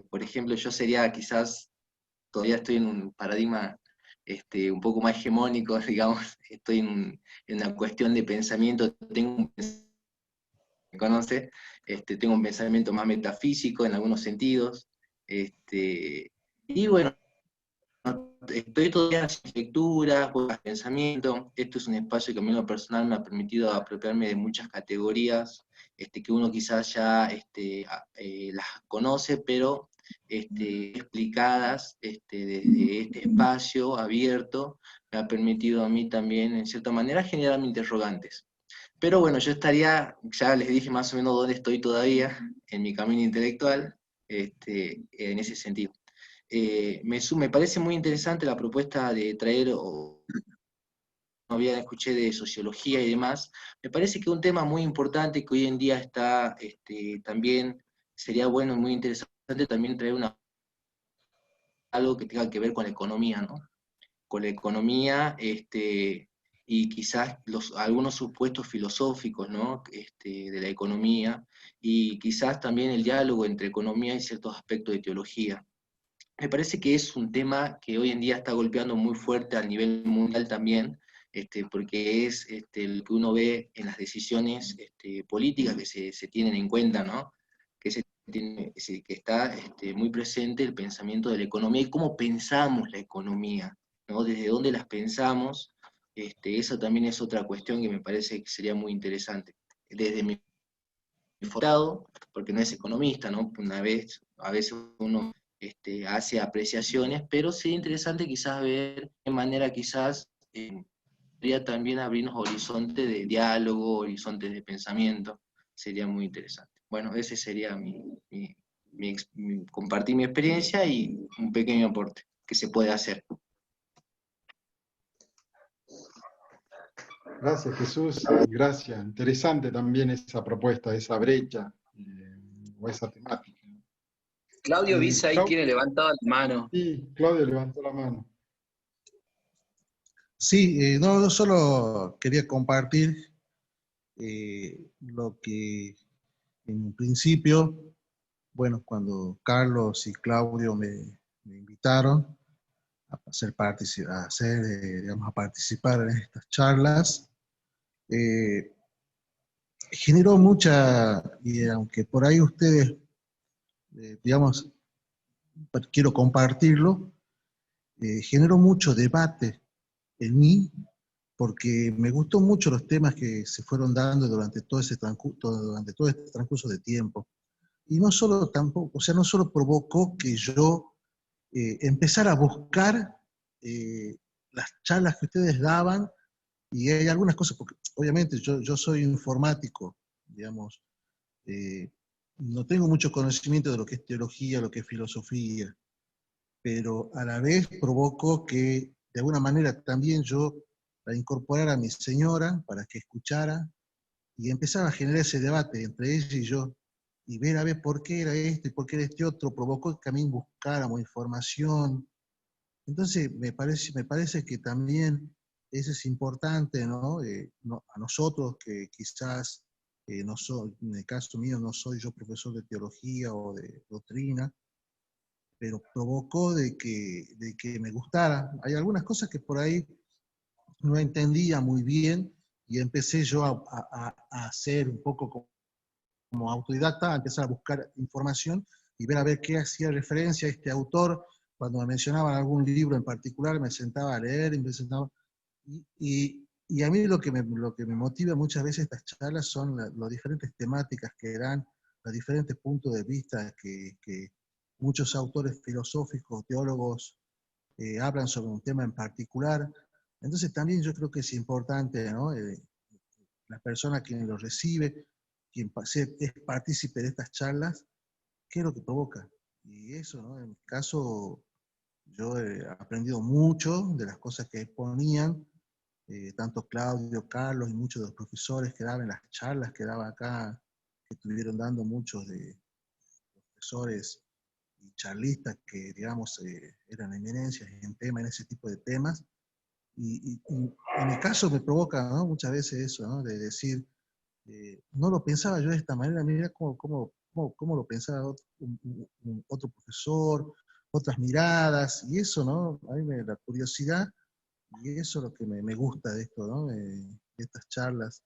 por ejemplo, yo sería quizás, todavía estoy en un paradigma un poco más hegemónico, digamos, estoy en una cuestión de pensamiento, me conoce, tengo un pensamiento más metafísico en algunos sentidos, y bueno, estoy todavía en las lecturas, pensamiento. Esto es un espacio que a mí en lo personal me ha permitido apropiarme de muchas categorías que uno quizás ya las conoce, pero explicadas desde este espacio abierto, me ha permitido a mí también, en cierta manera, generarme interrogantes. Pero bueno, yo estaría, ya les dije más o menos dónde estoy todavía en mi camino intelectual, en ese sentido. Me parece muy interesante la propuesta de traer, no había escuché de sociología y demás. Me parece que un tema muy importante que hoy en día está también, sería bueno y muy interesante también traer algo que tenga que ver con la economía, ¿no? Con la economía, y quizás algunos supuestos filosóficos, ¿no?, de la economía, y quizás también el diálogo entre economía y ciertos aspectos de teología. Me parece que es un tema que hoy en día está golpeando muy fuerte a nivel mundial también, porque es lo que uno ve en las decisiones políticas que se tienen en cuenta, ¿no? Que está muy presente el pensamiento de la economía y cómo pensamos la economía, ¿no? Desde dónde las pensamos, esa también es otra cuestión que me parece que sería muy interesante. Desde mi lado, porque no es economista, ¿no? A veces uno hace apreciaciones, pero sería interesante quizás ver de qué manera quizás podría también abrirnos horizontes de diálogo, horizontes de pensamiento, sería muy interesante. Bueno, ese sería compartir mi experiencia y un pequeño aporte que se puede hacer. Gracias, Jesús. Gracias. Interesante también esa propuesta, esa brecha o esa temática. Claudio Visa ahí Clau- tiene levantada la mano. Sí, Claudio levantó la mano. Sí, no, yo solo quería compartir lo que en un principio, bueno, cuando Carlos y Claudio me invitaron a ser digamos, a participar en estas charlas, generó mucha, y aunque por ahí ustedes, digamos, quiero compartirlo, generó mucho debate en mí, porque me gustó mucho los temas que se fueron dando durante todo durante todo este transcurso de tiempo. Y no solo tampoco, o sea, no solo provocó que yo empezara a buscar las charlas que ustedes daban, y hay algunas cosas, porque obviamente yo soy informático, digamos, no tengo mucho conocimiento de lo que es teología, lo que es filosofía, pero a la vez provocó que de alguna manera también yo la incorporara a mi señora para que escuchara y empezaba a generar ese debate entre ella y yo, y ver a ver por qué era esto y por qué era este otro, provocó que también buscáramos información. Entonces me parece que también eso es importante, ¿no? A nosotros que quizás, no soy, en el caso mío no soy yo profesor de teología o de doctrina, pero provocó de que me gustara. Hay algunas cosas que por ahí no entendía muy bien y empecé yo a hacer un poco como autodidacta, a empezar a buscar información y ver a ver qué hacía referencia a este autor. Cuando me mencionaban algún libro en particular, me sentaba a leer, y a mí lo que me motiva muchas veces estas charlas son las diferentes temáticas que dan, los diferentes puntos de vista que muchos autores filosóficos, teólogos, hablan sobre un tema en particular. Entonces también yo creo que es importante, ¿no? La persona quien lo recibe, es partícipe de estas charlas, ¿qué es lo que provoca? Y eso, ¿no? En mi caso, yo he aprendido mucho de las cosas que exponían, tanto Claudio, Carlos y muchos de los profesores que daban en las charlas que daba acá, que estuvieron dando muchos de profesores y charlistas que, digamos, eran eminencias en ese tipo de temas. Y en mi caso me provoca, ¿no? Muchas veces eso, ¿no? De decir, no lo pensaba yo de esta manera, mira cómo lo pensaba otro profesor, otras miradas, y eso, ¿no? A mí la curiosidad, y eso es lo que me gusta de esto, ¿no? De estas charlas,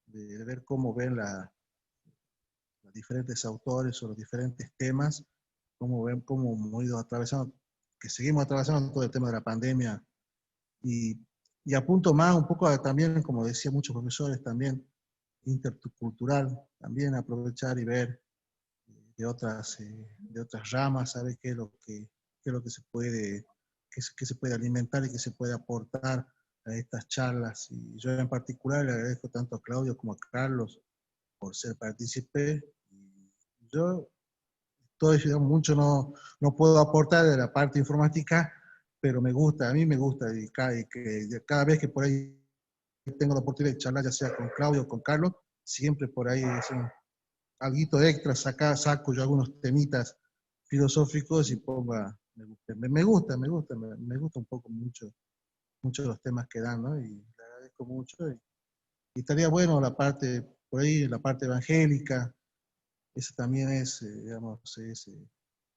de ver cómo ven los diferentes autores o los diferentes temas, cómo ven cómo hemos ido atravesando, que seguimos atravesando todo el tema de la pandemia, y, y apunto más un poco también, como decían muchos profesores, también intercultural, también aprovechar y ver de otras ramas, saber qué es lo que se puede, qué se puede alimentar y qué se puede aportar a estas charlas. Y yo en particular le agradezco tanto a Claudio como a Carlos por ser partícipe. Yo digamos, mucho no puedo aportar de la parte informática, pero me gusta, a mí me gusta, y cada vez que por ahí tengo la oportunidad de charlar, ya sea con Claudio o con Carlos, siempre por ahí es algo extra, saco yo algunos temitas filosóficos y me gusta un poco mucho los temas que dan, ¿no? Y le agradezco mucho. Y estaría bueno por ahí, la parte evangélica, eso también digamos,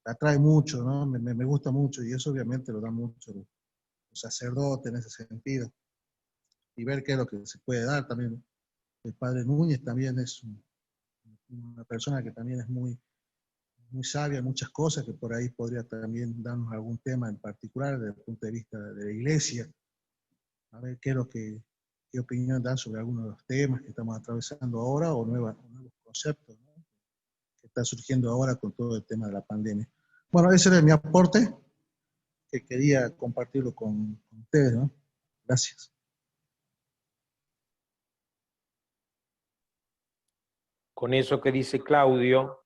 atrae mucho, ¿no? Me gusta mucho, y eso obviamente lo dan mucho los sacerdotes en ese sentido. Y ver qué es lo que se puede dar también. El padre Núñez también es una persona que también es muy sabia en muchas cosas, que por ahí podría también darnos algún tema en particular desde el punto de vista de la iglesia, a ver qué opinión dan sobre algunos de los temas que estamos atravesando ahora o nuevos conceptos, ¿no? Que está surgiendo ahora con todo el tema de la pandemia. Bueno, ese era mi aporte, que quería compartirlo con ustedes, ¿no? Gracias. Con eso que dice Claudio,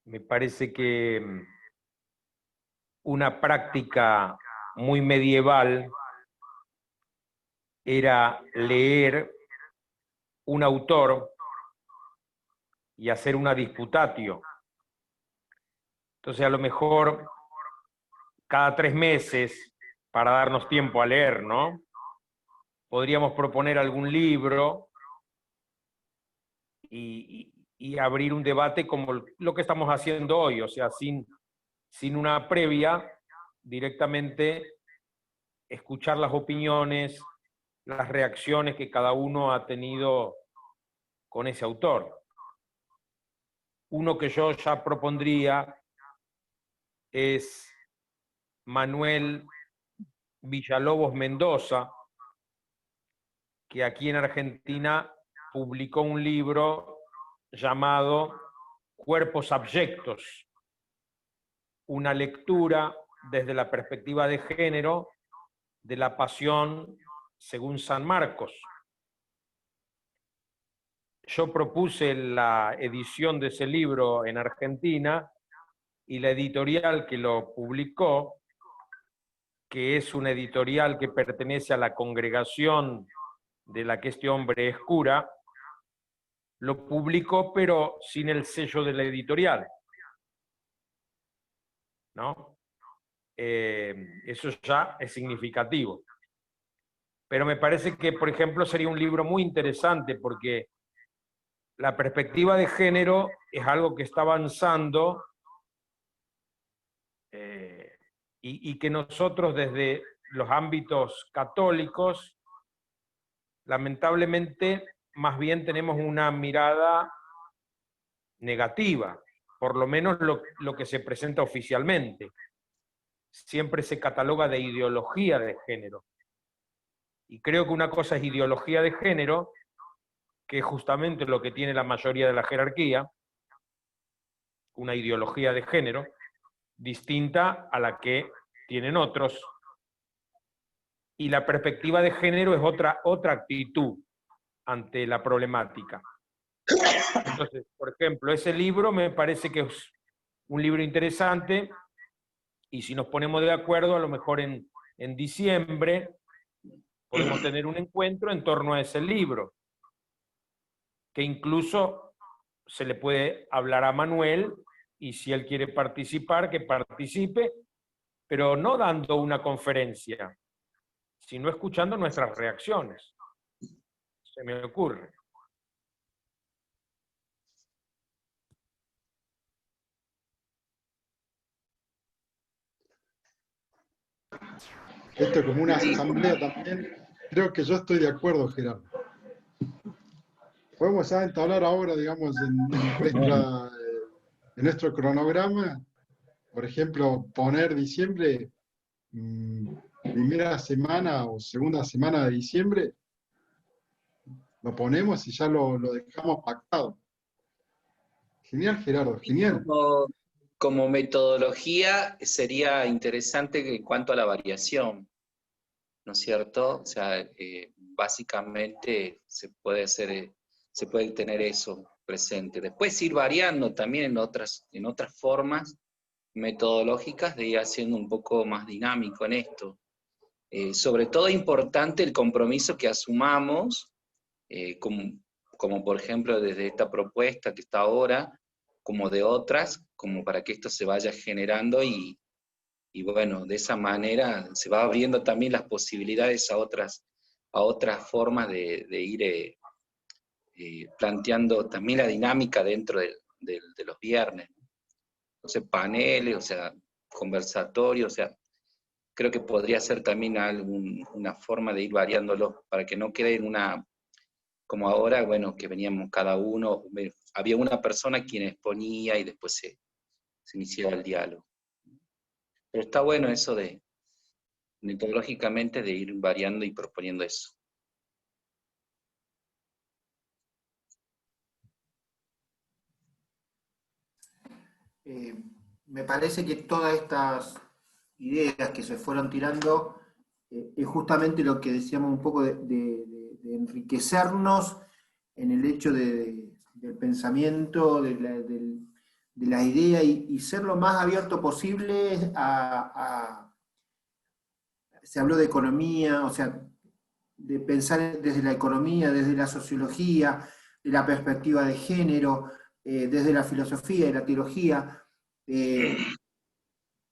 me parece que una práctica muy medieval era leer un autor y hacer una disputatio. Entonces, a lo mejor cada 3 meses, para darnos tiempo a leer, ¿no? Podríamos proponer algún libro y abrir un debate como lo que estamos haciendo hoy, o sea, sin una previa, directamente escuchar las opiniones, las reacciones que cada uno ha tenido con ese autor. Uno que yo ya propondría es Manuel Villalobos Mendoza, que aquí en Argentina publicó un libro llamado Cuerpos Abyectos, una lectura desde la perspectiva de género de la pasión según San Marcos. Yo propuse la edición de ese libro en Argentina y la editorial que lo publicó, que es una editorial que pertenece a la congregación de la que este hombre es cura, lo publicó pero sin el sello de la editorial, ¿no? Eso ya es significativo. Pero me parece que, por ejemplo, sería un libro muy interesante porque la perspectiva de género es algo que está avanzando y que nosotros desde los ámbitos católicos, lamentablemente, más bien tenemos una mirada negativa, por lo menos lo que se presenta oficialmente. Siempre se cataloga de ideología de género. Y creo que una cosa es ideología de género, que es justamente lo que tiene la mayoría de la jerarquía, una ideología de género, distinta a la que tienen otros. Y la perspectiva de género es otra actitud ante la problemática. Entonces, por ejemplo, ese libro me parece que es un libro interesante y si nos ponemos de acuerdo, a lo mejor en diciembre podemos tener un encuentro en torno a ese libro, que incluso se le puede hablar a Manuel y si él quiere participar, que participe, pero no dando una conferencia, sino escuchando nuestras reacciones. Se me ocurre. Esto como una asamblea también, creo que yo estoy de acuerdo, Gerardo. Podemos ya entablar ahora, digamos, en nuestro cronograma, por ejemplo, poner diciembre, primera semana o segunda semana de diciembre, lo ponemos y ya lo dejamos pactado. Genial, Gerardo, genial. Como metodología sería interesante en cuanto a la variación, ¿no es cierto? O sea, básicamente se puede tener eso presente. Después ir variando también en otras formas metodológicas de ir haciendo un poco más dinámico en esto. Sobre todo es importante el compromiso que asumamos, como por ejemplo desde esta propuesta que está ahora, como de otras, como para que esto se vaya generando y bueno, de esa manera se va abriendo también las posibilidades a otras formas de ir planteando también la dinámica dentro de los viernes. Entonces, paneles, o sea, conversatorios, o sea, creo que podría ser también una forma de ir variándolo, para que no quede en una, como ahora, bueno, que veníamos cada uno, había una persona quien exponía y después se iniciaba el diálogo. Pero está bueno eso de, metodológicamente, de ir variando y proponiendo eso. Me parece que todas estas ideas que se fueron tirando es justamente lo que decíamos un poco de enriquecernos en el hecho del pensamiento, de la idea y ser lo más abierto posible se habló de economía, o sea, de pensar desde la economía, desde la sociología, de la perspectiva de género, desde la filosofía y la teología.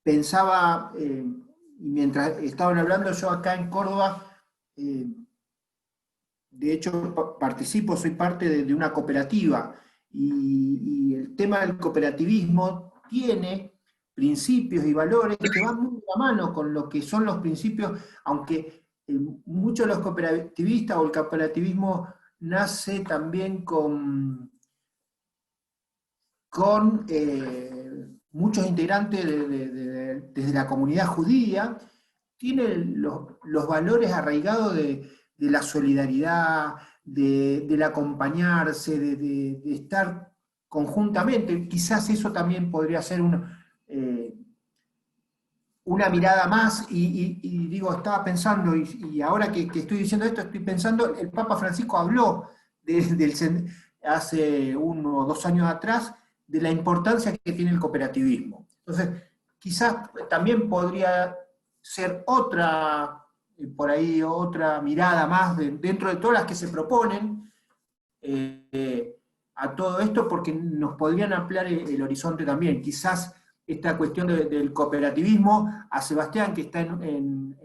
Pensaba, y mientras estaban hablando, yo acá en Córdoba, de hecho participo, soy parte de una cooperativa, y el tema del cooperativismo tiene principios y valores que van muy de la mano con lo que son los principios, aunque muchos de los cooperativistas o el cooperativismo nace también con muchos integrantes desde la comunidad judía, tiene los valores arraigados de la solidaridad, del acompañarse, de estar conjuntamente. Quizás eso también podría ser una mirada más, y digo, estaba pensando, y ahora que estoy diciendo esto, estoy pensando, el Papa Francisco habló hace 1 o 2 años atrás de la importancia que tiene el cooperativismo. Entonces, quizás también podría ser otra, por ahí, otra mirada más dentro de todas las que se proponen a todo esto, porque nos podrían ampliar el horizonte también. Quizás esta cuestión del cooperativismo, a Sebastián, que está en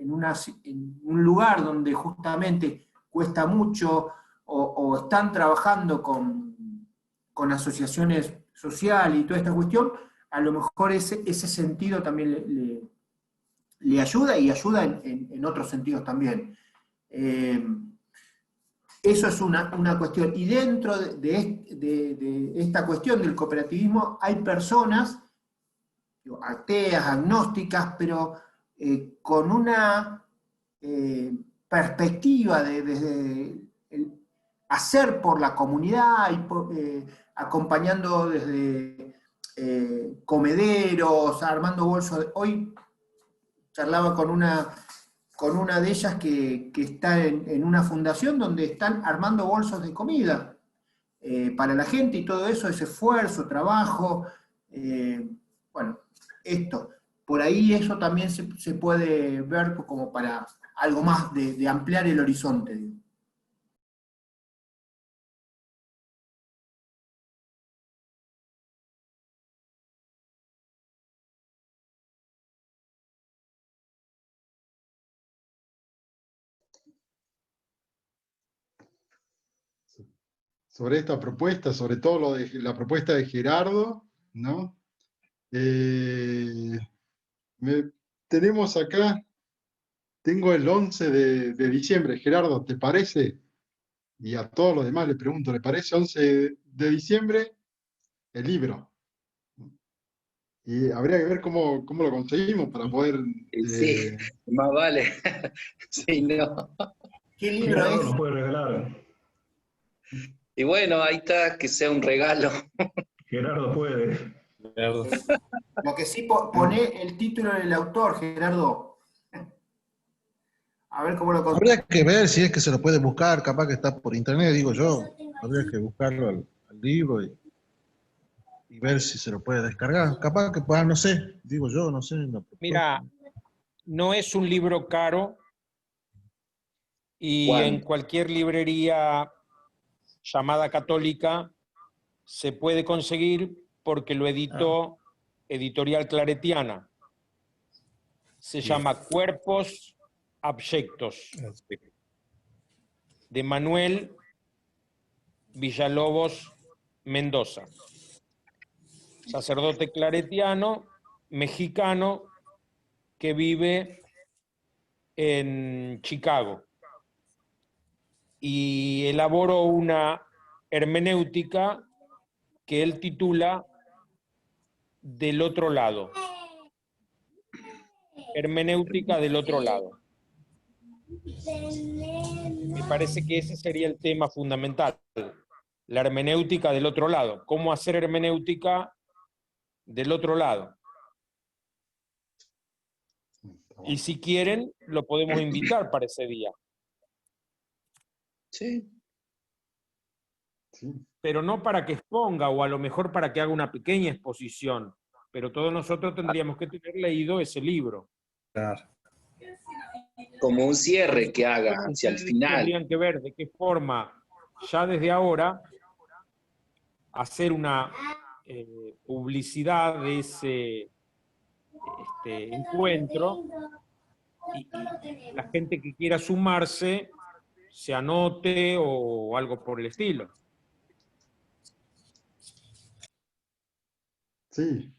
un lugar donde justamente cuesta mucho, o están trabajando con asociaciones sociales y toda esta cuestión, a lo mejor ese sentido también le ayuda, y ayuda en otros sentidos también. Eso es una cuestión. Y dentro de esta cuestión del cooperativismo hay personas ateas, agnósticas, pero con una perspectiva de hacer por la comunidad, y acompañando desde comederos, armando bolsos. Hoy charlaba con una de ellas que está en una fundación donde están armando bolsos de comida para la gente, y todo eso es esfuerzo, trabajo. Bueno, esto, por ahí eso también se puede ver como para algo más de ampliar el horizonte, digo. Sobre esta propuesta, sobre todo lo de la propuesta de Gerardo, ¿no? Tenemos acá, tengo el 11 de diciembre. Gerardo, ¿te parece? Y a todos los demás les pregunto, ¿le parece 11 de diciembre el libro? Y habría que ver cómo lo conseguimos para poder... Sí, más vale. Sí, no. ¿Qué libro Gerardo es? nos puede regalar. Y bueno, ahí está, que sea un regalo. Gerardo puede. Gerardo. Lo que sí, pone el título del autor, Gerardo. A ver cómo lo consigo. Habría que ver si es que se lo puede buscar, capaz que está por internet, digo yo. Habría que buscarlo al libro y ver si se lo puede descargar. Capaz que, pues, no sé, digo yo, no sé. Mira, no es un libro caro, y ¿Cuánto? en cualquier librería llamada católica se puede conseguir, porque lo editó Editorial Claretiana. Se llama Cuerpos Abyectos, de Manuel Villalobos Mendoza, sacerdote claretiano, mexicano, que vive en Chicago, y elaboró una hermenéutica que él titula Del otro lado. Hermenéutica del otro lado. Me parece que ese sería el tema fundamental, la hermenéutica del otro lado. ¿Cómo hacer hermenéutica del otro lado? Y si quieren, lo podemos invitar para ese día. Sí. Sí. Pero no para que exponga, o a lo mejor para que haga una pequeña exposición, pero todos nosotros tendríamos que tener leído ese libro. Claro. como un cierre que haga Entonces, hacia el ustedes final. tendrían que ver de qué forma, ya desde ahora, hacer una publicidad de ese encuentro y la gente que quiera sumarse se anote o algo por el estilo. Sí,